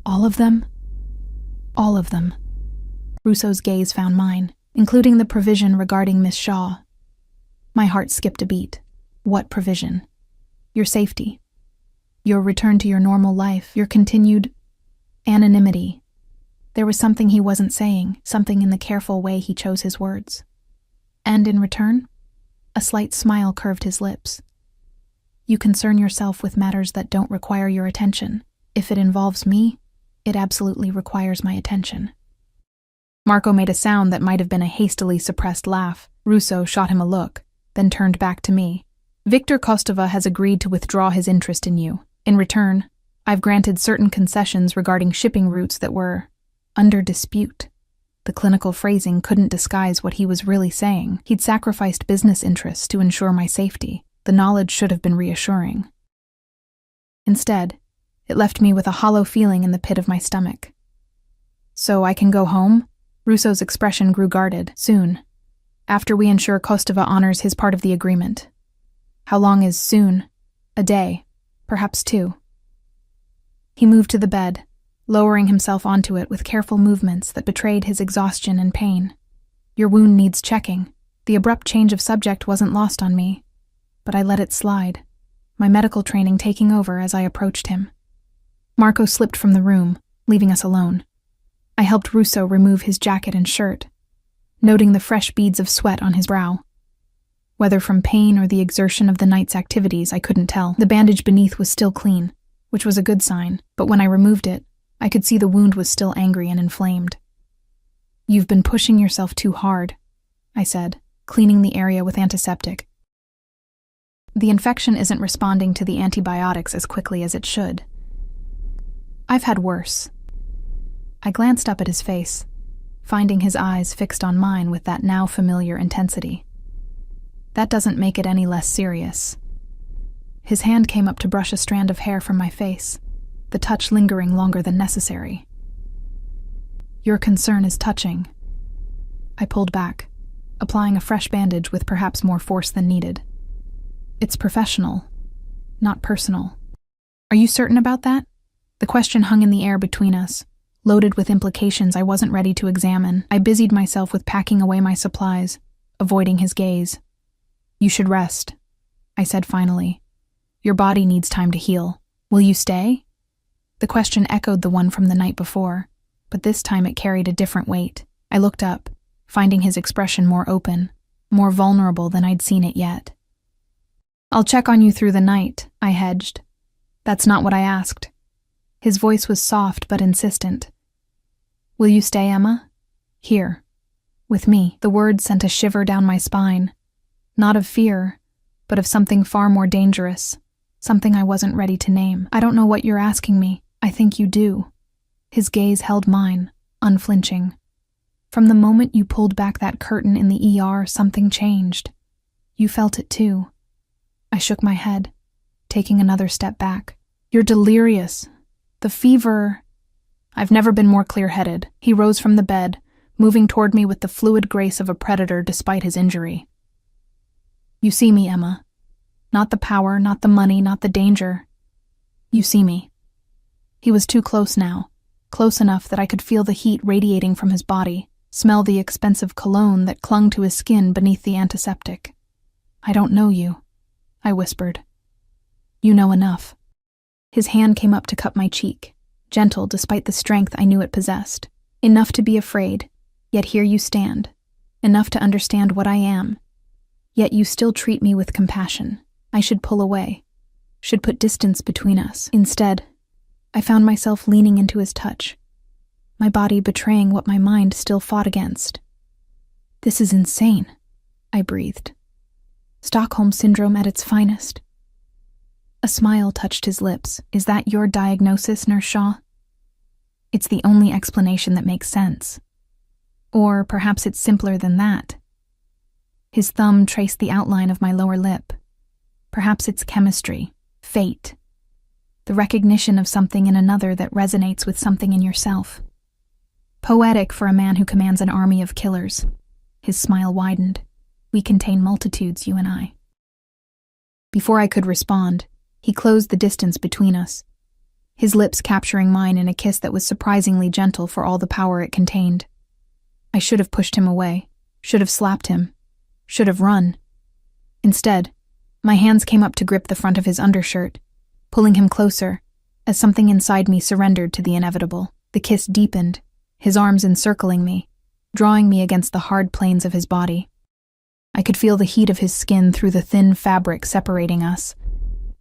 Speaker 1: "All of them?" "All of them." Russo's gaze found mine, including the provision regarding Miss Shaw. My heart skipped a beat. What provision? Your safety. Your return to your normal life. Your continued anonymity. There was something he wasn't saying, something in the careful way he chose his words. And in return, a slight smile curved his lips. "You concern yourself with matters that don't require your attention. If it involves me, it absolutely requires my attention." Marco made a sound that might have been a hastily suppressed laugh. Russo shot him a look, then turned back to me. "Victor Kostova has agreed to withdraw his interest in you. In return, I've granted certain concessions regarding shipping routes that were under dispute." The clinical phrasing couldn't disguise what he was really saying. He'd sacrificed business interests to ensure my safety. The knowledge should have been reassuring. Instead, it left me with a hollow feeling in the pit of my stomach. "So I can go home?" Russo's expression grew guarded. "Soon. After we ensure Kostova honors his part of the agreement." "How long is soon?" "A day. Perhaps 2. He moved to the bed, lowering himself onto it with careful movements that betrayed his exhaustion and pain. "Your wound needs checking." The abrupt change of subject wasn't lost on me, but I let it slide, my medical training taking over as I approached him. Marco slipped from the room, leaving us alone. I helped Russo remove his jacket and shirt, noting the fresh beads of sweat on his brow. Whether from pain or the exertion of the night's activities, I couldn't tell. The bandage beneath was still clean, which was a good sign, but when I removed it, I could see the wound was still angry and inflamed. "You've been pushing yourself too hard," I said, cleaning the area with antiseptic. "The infection isn't responding to the antibiotics as quickly as it should." "I've had worse." I glanced up at his face, finding his eyes fixed on mine with that now familiar intensity. "That doesn't make it any less serious." His hand came up to brush a strand of hair from my face, the touch lingering longer than necessary. "Your concern is touching." I pulled back, applying a fresh bandage with perhaps more force than needed. "It's professional, not personal." "Are you certain about that?" The question hung in the air between us, loaded with implications I wasn't ready to examine. I busied myself with packing away my supplies, avoiding his gaze. "You should rest," I said finally. "Your body needs time to heal. Will you stay?" The question echoed the one from the night before, but this time it carried a different weight. I looked up, finding his expression more open, more vulnerable than I'd seen it yet. "I'll check on you through the night," I hedged. "That's not what I asked." His voice was soft but insistent. "Will you stay, Emma? Here. With me." The words sent a shiver down my spine. Not of fear, but of something far more dangerous. Something I wasn't ready to name. "I don't know what you're asking me. I think you do." His gaze held mine, unflinching. "From the moment you pulled back that curtain in the ER, something changed. You felt it too." I shook my head, taking another step back. "You're delirious. The fever—" "I've never been more clear-headed." He rose from the bed, moving toward me with the fluid grace of a predator despite his injury. "You see me, Emma. Not the power, not the money, not the danger. You see me." He was too close now, close enough that I could feel the heat radiating from his body, smell the expensive cologne that clung to his skin beneath the antiseptic. "I don't know you," I whispered. "You know enough." His hand came up to cup my cheek, gentle despite the strength I knew it possessed. "Enough to be afraid, yet here you stand. Enough to understand what I am, yet you still treat me with compassion. I should pull away, should put distance between us. Instead, I found myself leaning into his touch, my body betraying what my mind still fought against. "This is insane," I breathed. "Stockholm Syndrome at its finest." A smile touched his lips. "Is that your diagnosis, Nurse Shaw?" "It's the only explanation that makes sense. Or perhaps it's simpler than that." His thumb traced the outline of my lower lip. "Perhaps it's chemistry, fate. the recognition of something in another that resonates with something in yourself. Poetic for a man who commands an army of killers. His smile widened. We contain multitudes, you and I. Before I could respond, he closed the distance between us, his lips capturing mine in a kiss that was surprisingly gentle for all the power it contained. I should have pushed him away, should have slapped him, should have run. Instead, my hands came up to grip the front of his undershirt, pulling him closer, as something inside me surrendered to the inevitable. The kiss deepened, his arms encircling me, drawing me against the hard planes of his body. I could feel the heat of his skin through the thin fabric separating us,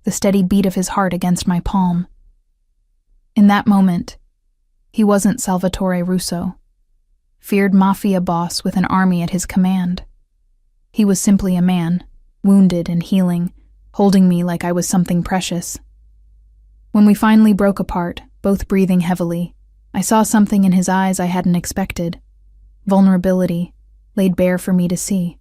Speaker 1: the steady beat of his heart against my palm. In that moment, he wasn't Salvatore Russo, feared mafia boss with an army at his command. He was simply a man, wounded and healing, holding me like I was something precious. When we finally broke apart, both breathing heavily, I saw something in his eyes I hadn't expected. Vulnerability, laid bare for me to see.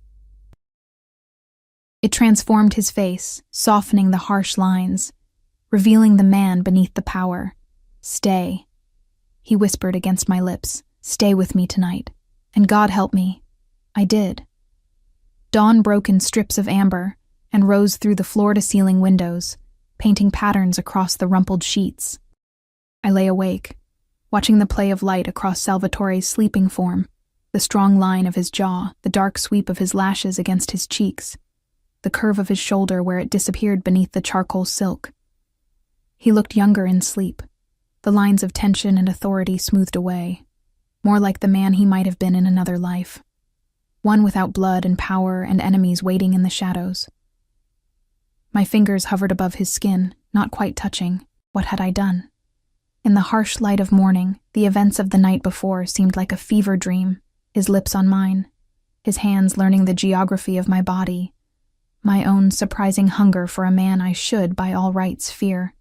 Speaker 1: It transformed his face, softening the harsh lines, revealing the man beneath the power. Stay, he whispered against my lips. Stay with me tonight. And God help me. I did. Dawn broke in strips of amber and rose through the floor-to-ceiling windows, painting patterns across the rumpled sheets. I lay awake, watching the play of light across Salvatore's sleeping form, the strong line of his jaw, the dark sweep of his lashes against his cheeks, the curve of his shoulder where it disappeared beneath the charcoal silk. He looked younger in sleep, the lines of tension and authority smoothed away, more like the man he might have been in another life, one without blood and power and enemies waiting in the shadows. My fingers hovered above his skin, not quite touching. What had I done? In the harsh light of morning, the events of the night before seemed like a fever dream, his lips on mine, his hands learning the geography of my body, my own surprising hunger for a man I should, by all rights, fear.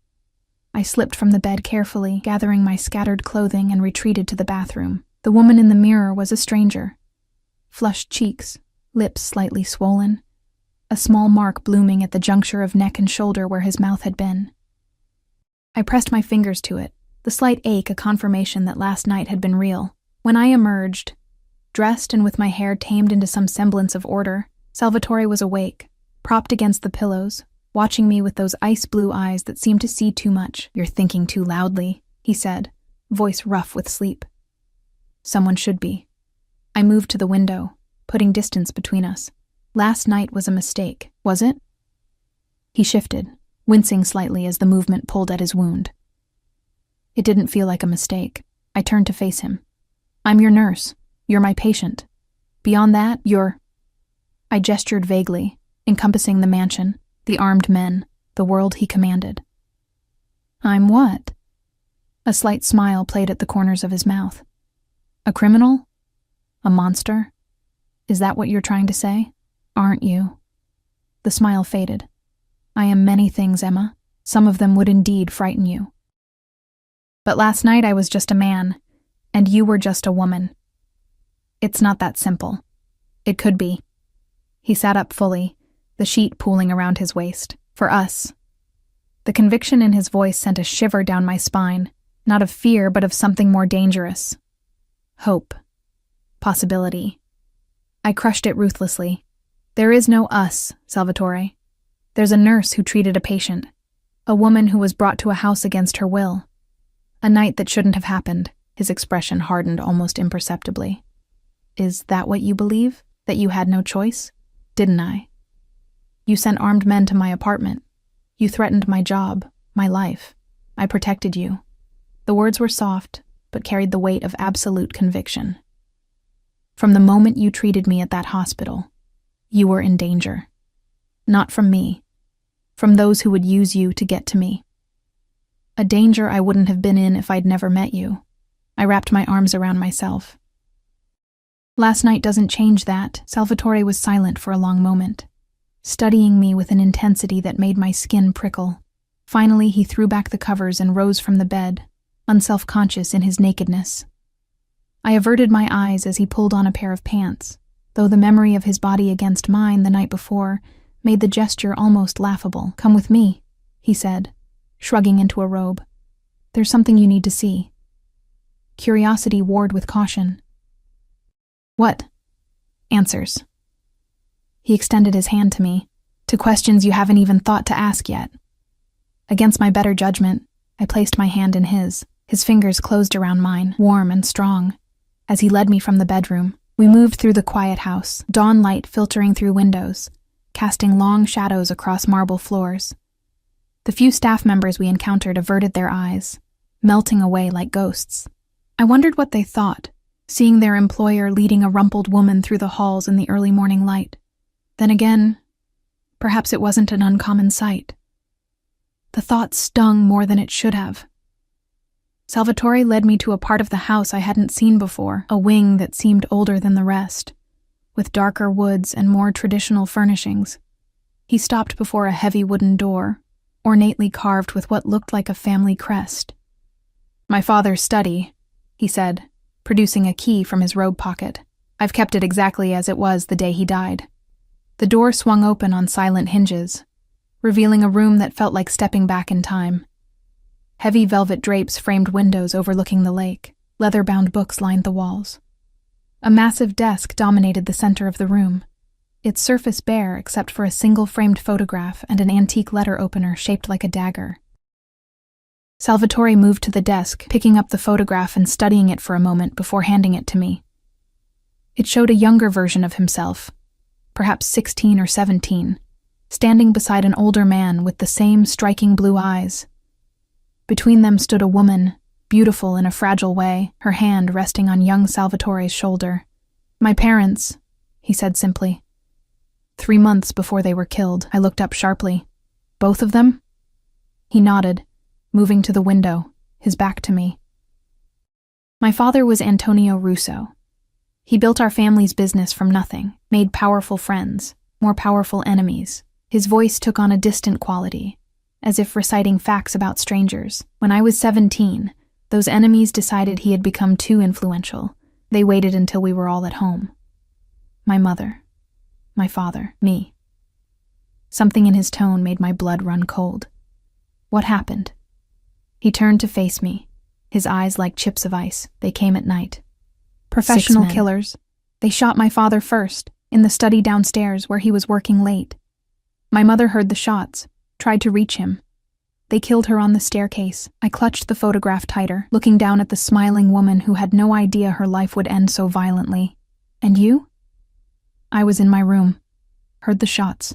Speaker 1: I slipped from the bed carefully, gathering my scattered clothing, and retreated to the bathroom. The woman in the mirror was a stranger. Flushed cheeks, lips slightly swollen, a small mark blooming at the juncture of neck and shoulder where his mouth had been. I pressed my fingers to it, the slight ache a confirmation that last night had been real. When I emerged, dressed and with my hair tamed into some semblance of order, Salvatore was awake, propped against the pillows, watching me with those ice-blue eyes that seemed to see too much. "You're thinking too loudly," he said, voice rough with sleep. Someone should be. I moved to the window, putting distance between us. Last night was a mistake, was it? He shifted, wincing slightly as the movement pulled at his wound. It didn't feel like a mistake. I turned to face him. "I'm your nurse. You're my patient. Beyond that, you're—" I gestured vaguely, encompassing the mansion, the armed men, the world he commanded. "I'm what?" A slight smile played at the corners of his mouth. "A criminal? A monster? Is that what you're trying to say? Aren't you?" The smile faded. "I am many things, Emma. Some of them would indeed frighten you. But last night I was just a man, and you were just a woman. It's not that simple. It could be." He sat up fully, the sheet pooling around his waist. "For us." The conviction in his voice sent a shiver down my spine, not of fear but of something more dangerous. Hope. Possibility. I crushed it ruthlessly. "There is no us, Salvatore. There's a nurse who treated a patient, a woman who was brought to a house against her will. A night that shouldn't have happened." His expression hardened almost imperceptibly. "Is that what you believe? That you had no choice? Didn't I? You sent armed men to my apartment. You threatened my job, my life. I protected you." The words were soft, but carried the weight of absolute conviction. "From the moment you treated me at that hospital, you were in danger. Not from me, from those who would use you to get to me. A danger I wouldn't have been in if I'd never met you." I wrapped my arms around myself. "Last night doesn't change that." Salvatore was silent for a long moment, studying me with an intensity that made my skin prickle. Finally, he threw back the covers and rose from the bed, unself-conscious in his nakedness. I averted my eyes as he pulled on a pair of pants, though the memory of his body against mine the night before made the gesture almost laughable. "Come with me," he said, shrugging into a robe. "There's something you need to see." Curiosity warred with caution. "What?" "Answers." He extended his hand to me, to questions you haven't even thought to ask yet. Against my better judgment, I placed my hand in his. His fingers closed around mine, warm and strong. As he led me from the bedroom, we moved through the quiet house, dawn light filtering through windows, casting long shadows across marble floors. The few staff members we encountered averted their eyes, melting away like ghosts. I wondered what they thought, seeing their employer leading a rumpled woman through the halls in the early morning light. Then again, perhaps it wasn't an uncommon sight. The thought stung more than it should have. Salvatore led me to a part of the house I hadn't seen before, a wing that seemed older than the rest, with darker woods and more traditional furnishings. He stopped before a heavy wooden door, ornately carved with what looked like a family crest. "My father's study," he said, producing a key from his robe pocket. "I've kept it exactly as it was the day he died." The door swung open on silent hinges, revealing a room that felt like stepping back in time. Heavy velvet drapes framed windows overlooking the lake. Leather-bound books lined the walls. A massive desk dominated the center of the room, its surface bare except for a single framed photograph and an antique letter opener shaped like a dagger. Salvatore moved to the desk, picking up the photograph and studying it for a moment before handing it to me. It showed a younger version of himself, perhaps 16 or 17, standing beside an older man with the same striking blue eyes. Between them stood a woman, beautiful in a fragile way, her hand resting on young Salvatore's shoulder. "My parents," he said simply. 3 months before they were killed, I looked up sharply. "Both of them?" He nodded, moving to the window, his back to me. "My father was Antonio Russo. He built our family's business from nothing, made powerful friends, more powerful enemies. His voice took on a distant quality, as if reciting facts about strangers. When I was 17, those enemies decided he had become too influential. They waited until we were all at home. My mother, my father, me." Something in his tone made my blood run cold. "What happened?" He turned to face me, his eyes like chips of ice. "They came at night. Professional killers. They shot my father first, in the study downstairs where he was working late. My mother heard the shots, tried to reach him. They killed her on the staircase." I clutched the photograph tighter, looking down at the smiling woman who had no idea her life would end so violently. "And you?" "I was in my room, heard the shots,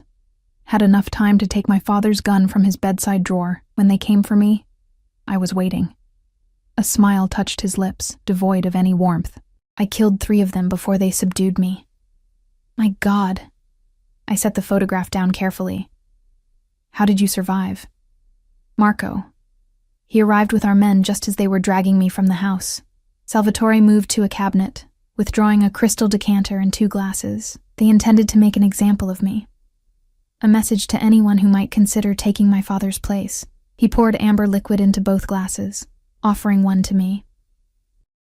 Speaker 1: had enough time to take my father's gun from his bedside drawer. When they came for me, I was waiting." A smile touched his lips, devoid of any warmth. "I killed 3 of them before they subdued me." "My God." I set the photograph down carefully. "How did you survive?" "Marco. He arrived with our men just as they were dragging me from the house." Salvatore moved to a cabinet, withdrawing a crystal decanter and 2 glasses. They intended to make an example of me. A message to anyone who might consider taking my father's place. He poured amber liquid into both glasses, offering one to me.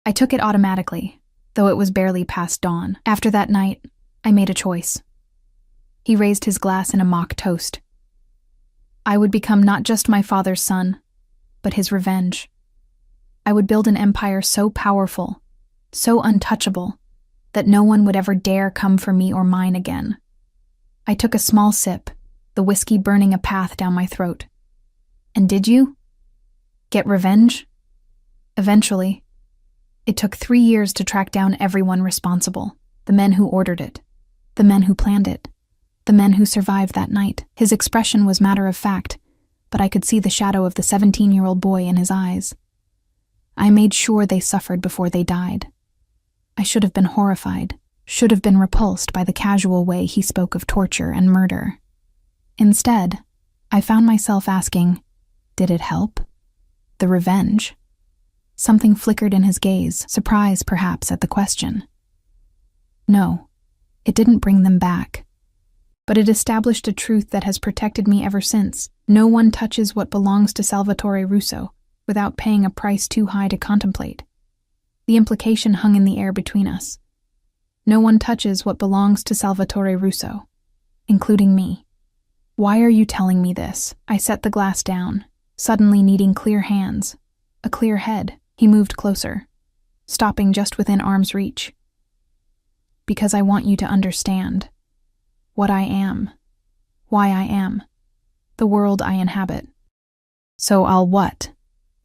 Speaker 1: I took it automatically, though it was barely past dawn. After that night, I made a choice. He raised his glass in a mock toast. I would become not just my father's son, but his revenge. I would build an empire so powerful, so untouchable, that no one would ever dare come for me or mine again. I took a small sip, the whiskey burning a path down my throat. "And did you? Get revenge?" "Eventually. It took 3 years to track down everyone responsible, the men who ordered it, the men who planned it, the men who survived that night." His expression was matter of fact, but I could see the shadow of the 17-year-old boy in his eyes. I made sure they suffered before they died. I should have been horrified, should have been repulsed by the casual way he spoke of torture and murder. Instead, I found myself asking, did it help? The revenge? Something flickered in his gaze, surprise perhaps at the question. No, it didn't bring them back. But it established a truth that has protected me ever since. No one touches what belongs to Salvatore Russo without paying a price too high to contemplate. The implication hung in the air between us. No one touches what belongs to Salvatore Russo, including me. "Why are you telling me this?" I set the glass down, suddenly needing clear hands, a clear head. He moved closer, stopping just within arm's reach. Because I want you to understand what I am, why I am, the world I inhabit. So I'll what?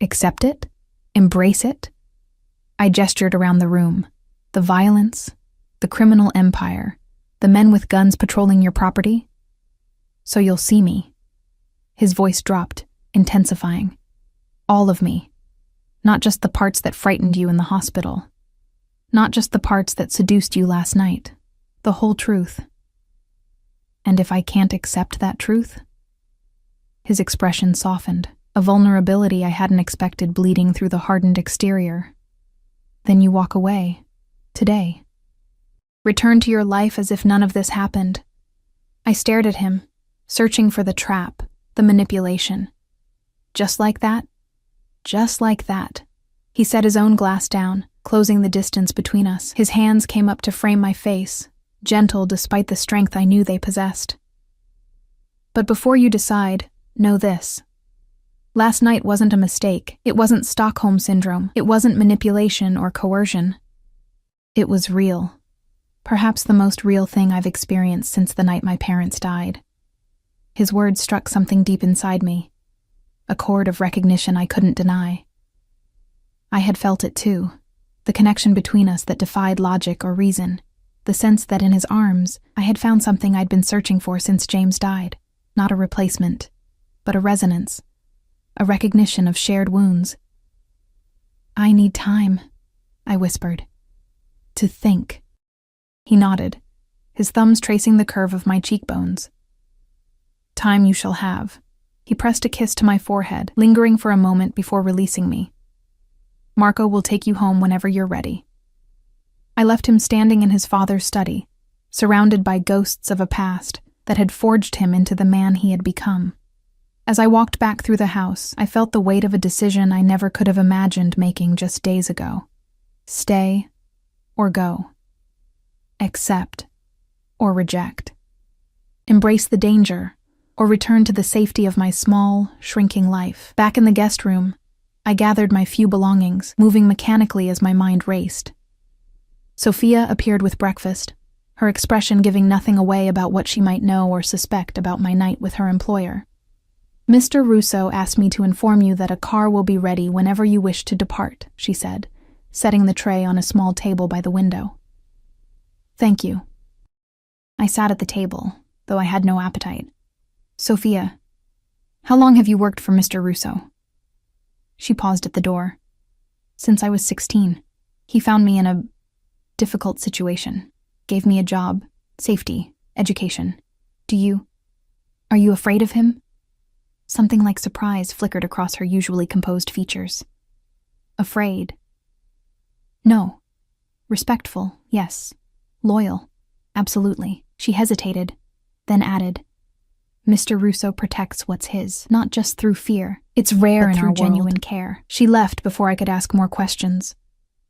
Speaker 1: Accept it? Embrace it? I gestured around the room. The violence, the criminal empire, the men with guns patrolling your property. So you'll see me. His voice dropped, intensifying. All of me. Not just the parts that frightened you in the hospital. Not just the parts that seduced you last night. The whole truth. And if I can't accept that truth? His expression softened, a vulnerability I hadn't expected bleeding through the hardened exterior. Then you walk away. Today. Return to your life as if none of this happened. I stared at him, searching for the trap, the manipulation. Just like that? Just like that. He set his own glass down, closing the distance between us. His hands came up to frame my face, gentle despite the strength I knew they possessed. But before you decide, know this. Last night wasn't a mistake. It wasn't Stockholm Syndrome. It wasn't manipulation or coercion. It was real. Perhaps the most real thing I've experienced since the night my parents died. His words struck something deep inside me, a chord of recognition I couldn't deny. I had felt it too, the connection between us that defied logic or reason, the sense that in his arms I had found something I'd been searching for since James died, not a replacement, but a resonance, a recognition of shared wounds. I need time, I whispered, to think. He nodded, his thumbs tracing the curve of my cheekbones. Time you shall have. He pressed a kiss to my forehead, lingering for a moment before releasing me. Marco will take you home whenever you're ready. I left him standing in his father's study, surrounded by ghosts of a past that had forged him into the man he had become. As I walked back through the house, I felt the weight of a decision I never could have imagined making just days ago. Stay or go. Accept or reject. Embrace the danger or return to the safety of my small, shrinking life. Back in the guest room, I gathered my few belongings, moving mechanically as my mind raced. Sophia appeared with breakfast, her expression giving nothing away about what she might know or suspect about my night with her employer. Mr. Russo asked me to inform you that a car will be ready whenever you wish to depart, she said, setting the tray on a small table by the window. Thank you. I sat at the table, though I had no appetite. Sophia, how long have you worked for Mr. Russo? She paused at the door. Since I was 16. He found me in a difficult situation, gave me a job, safety, education. Are you afraid of him? Something like surprise flickered across her usually composed features. Afraid? No. Respectful, yes. Loyal, absolutely. She hesitated, then added, Mr. Russo protects what's his, not just through fear. It's rare in our genuine care. She left before I could ask more questions.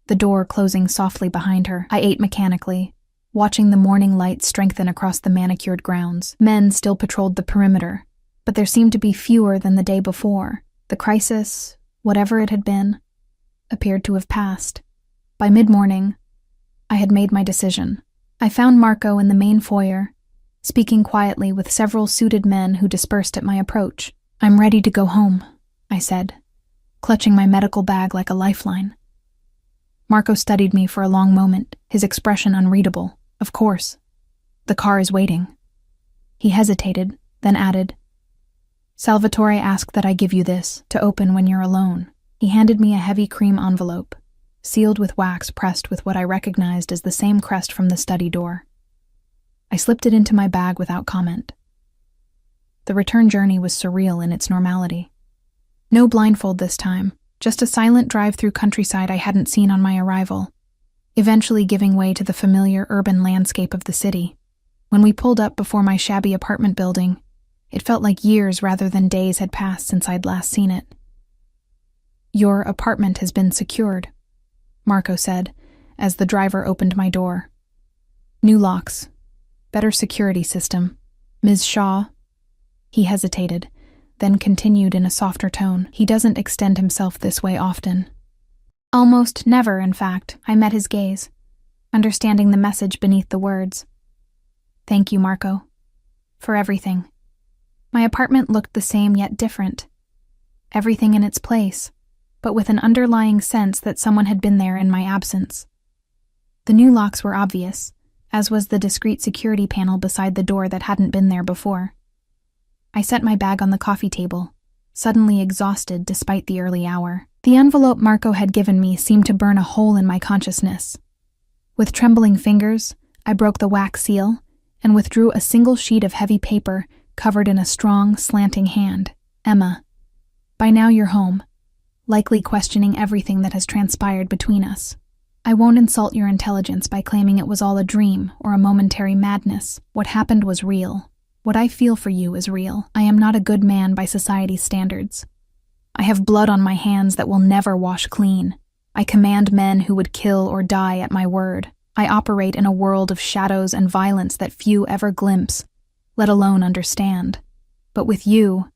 Speaker 1: The door closing softly behind her, I ate mechanically, watching the morning light strengthen across the manicured grounds. Men still patrolled the perimeter, but there seemed to be fewer than the day before. The crisis, whatever it had been, appeared to have passed. By mid-morning, I had made my decision. I found Marco in the main foyer, speaking quietly with several suited men who dispersed at my approach. I'm ready to go home, I said, clutching my medical bag like a lifeline. Marco studied me for a long moment, his expression unreadable. Of course. The car is waiting. He hesitated, then added, Salvatore asked that I give you this, to open when you're alone. He handed me a heavy cream envelope, sealed with wax pressed with what I recognized as the same crest from the study door. I slipped it into my bag without comment. The return journey was surreal in its normality. No blindfold this time, just a silent drive through countryside I hadn't seen on my arrival, eventually giving way to the familiar urban landscape of the city. When we pulled up before my shabby apartment building, it felt like years rather than days had passed since I'd last seen it. Your apartment has been secured, Marco said, as the driver opened my door. New locks. Better security system. Ms. Shaw. He hesitated, then continued in a softer tone. He doesn't extend himself this way often. Almost never, in fact. I met his gaze, understanding the message beneath the words. Thank you, Marco, for everything. My apartment looked the same yet different. Everything in its place, but with an underlying sense that someone had been there in my absence. The new locks were obvious, as was the discreet security panel beside the door that hadn't been there before. I set my bag on the coffee table, suddenly exhausted despite the early hour. The envelope Marco had given me seemed to burn a hole in my consciousness. With trembling fingers, I broke the wax seal and withdrew a single sheet of heavy paper covered in a strong, slanting hand. Emma, by now you're home, likely questioning everything that has transpired between us. I won't insult your intelligence by claiming it was all a dream or a momentary madness. What happened was real. What I feel for you is real. I am not a good man by society's standards. I have blood on my hands that will never wash clean. I command men who would kill or die at my word. I operate in a world of shadows and violence that few ever glimpse, let alone understand. But with you,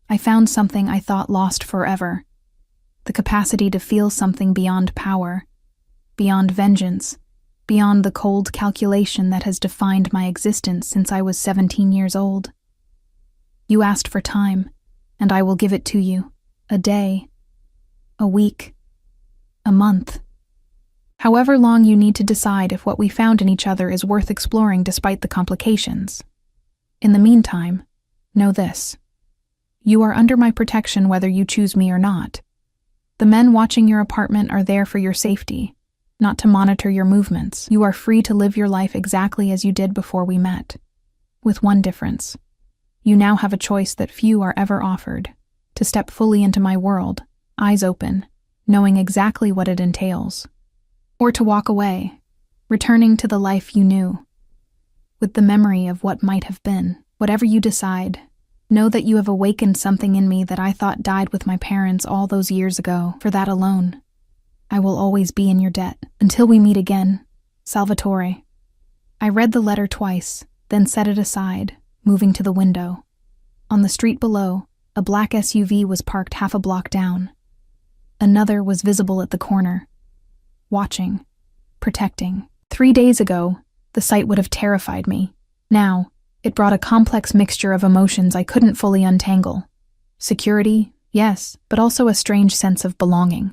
Speaker 1: I found something I thought lost forever. The capacity to feel something beyond power, beyond vengeance, beyond the cold calculation that has defined my existence since I was 17 years old. You asked for time, and I will give it to you. A day, a week, a month. However long you need to decide if what we found in each other is worth exploring despite the complications. In the meantime, know this. You are under my protection whether you choose me or not. The men watching your apartment are there for your safety, not to monitor your movements. You are free to live your life exactly as you did before we met. With one difference. You now have a choice that few are ever offered. To step fully into my world, eyes open, knowing exactly what it entails. Or to walk away, returning to the life you knew, with the memory of what might have been. Whatever you decide, know that you have awakened something in me that I thought died with my parents all those years ago. For that alone, I will always be in your debt. Until we meet again, Salvatore. I read the letter twice, then set it aside, moving to the window. On the street below, a black SUV was parked half a block down. Another was visible at the corner, watching, protecting. 3 days ago, the sight would have terrified me. Now, it brought a complex mixture of emotions I couldn't fully untangle. Security, yes, but also a strange sense of belonging,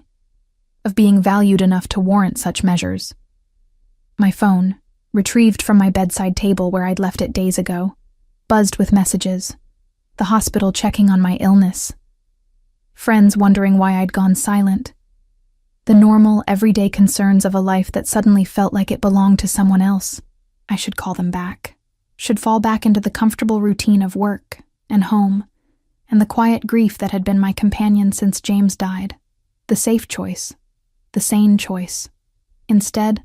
Speaker 1: of being valued enough to warrant such measures. My phone, retrieved from my bedside table where I'd left it days ago, buzzed with messages. The hospital checking on my illness. Friends wondering why I'd gone silent. The normal, everyday concerns of a life that suddenly felt like it belonged to someone else. I should call them back. Should fall back into the comfortable routine of work and home, and the quiet grief that had been my companion since James died. The safe choice. The sane choice. Instead,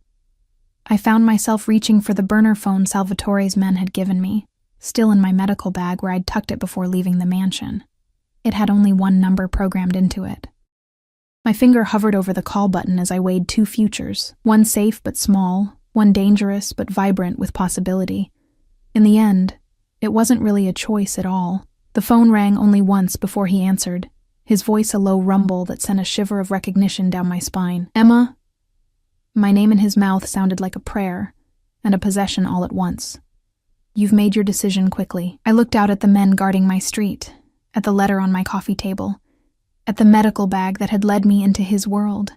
Speaker 1: I found myself reaching for the burner phone Salvatore's men had given me, still in my medical bag where I'd tucked it before leaving the mansion. It had only one number programmed into it. My finger hovered over the call button as I weighed two futures, one safe but small, one dangerous but vibrant with possibility. In the end, it wasn't really a choice at all. The phone rang only once before he answered, his voice a low rumble that sent a shiver of recognition down my spine. Emma? My name in his mouth sounded like a prayer, and a possession all at once. You've made your decision quickly. I looked out at the men guarding my street, at the letter on my coffee table, at the medical bag that had led me into his world,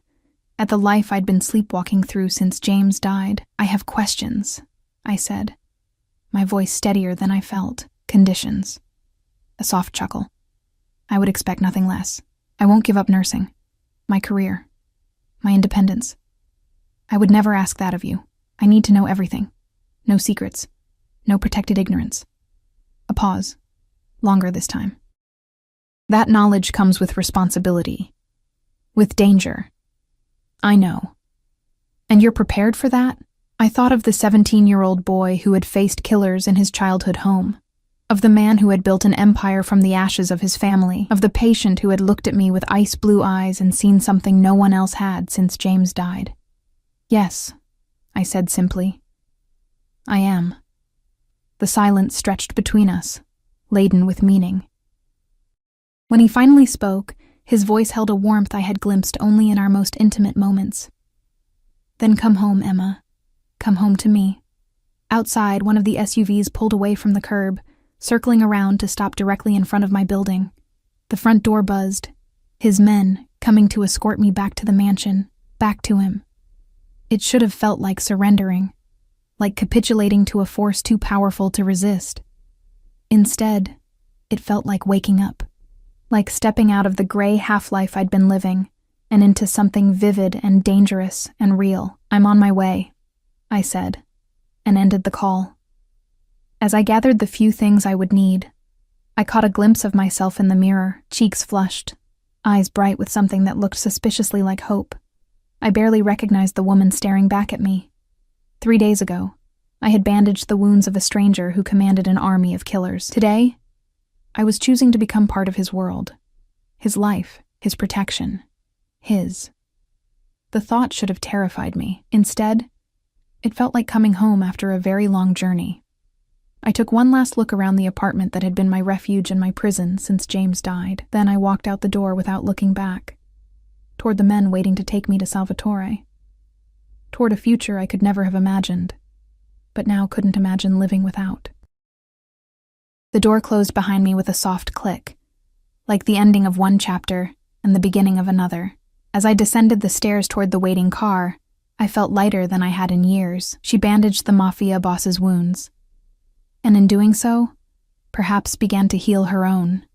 Speaker 1: at the life I'd been sleepwalking through since James died. I have questions, I said, my voice steadier than I felt. Conditions. A soft chuckle. I would expect nothing less. I won't give up nursing, my career, my independence. I would never ask that of you. I need to know everything. No secrets. No protected ignorance. A pause. Longer this time. That knowledge comes with responsibility. With danger. I know. And you're prepared for that? I thought of the 17-year-old boy who had faced killers in his childhood home. Of the man who had built an empire from the ashes of his family. Of the patient who had looked at me with ice-blue eyes and seen something no one else had since James died. Yes, I said simply. I am. The silence stretched between us, laden with meaning. When he finally spoke, his voice held a warmth I had glimpsed only in our most intimate moments. "Then come home, Emma. Come home to me." Outside, one of the SUVs pulled away from the curb, circling around to stop directly in front of my building. The front door buzzed. His men, coming to escort me back to the mansion, back to him. It should have felt like surrendering, like capitulating to a force too powerful to resist. Instead, it felt like waking up, like stepping out of the gray half-life I'd been living and into something vivid and dangerous and real. "I'm on my way," I said, and ended the call. As I gathered the few things I would need, I caught a glimpse of myself in the mirror, cheeks flushed, eyes bright with something that looked suspiciously like hope. I barely recognized the woman staring back at me. 3 days ago, I had bandaged the wounds of a stranger who commanded an army of killers. Today, I was choosing to become part of his world, his life, his protection, his. The thought should have terrified me. Instead, it felt like coming home after a very long journey. I took one last look around the apartment that had been my refuge and my prison since James died. Then I walked out the door without looking back, toward the men waiting to take me to Salvatore, toward a future I could never have imagined, but now couldn't imagine living without. The door closed behind me with a soft click, like the ending of one chapter and the beginning of another. As I descended the stairs toward the waiting car, I felt lighter than I had in years. She bandaged the Mafia boss's wounds, and in doing so, perhaps began to heal her own.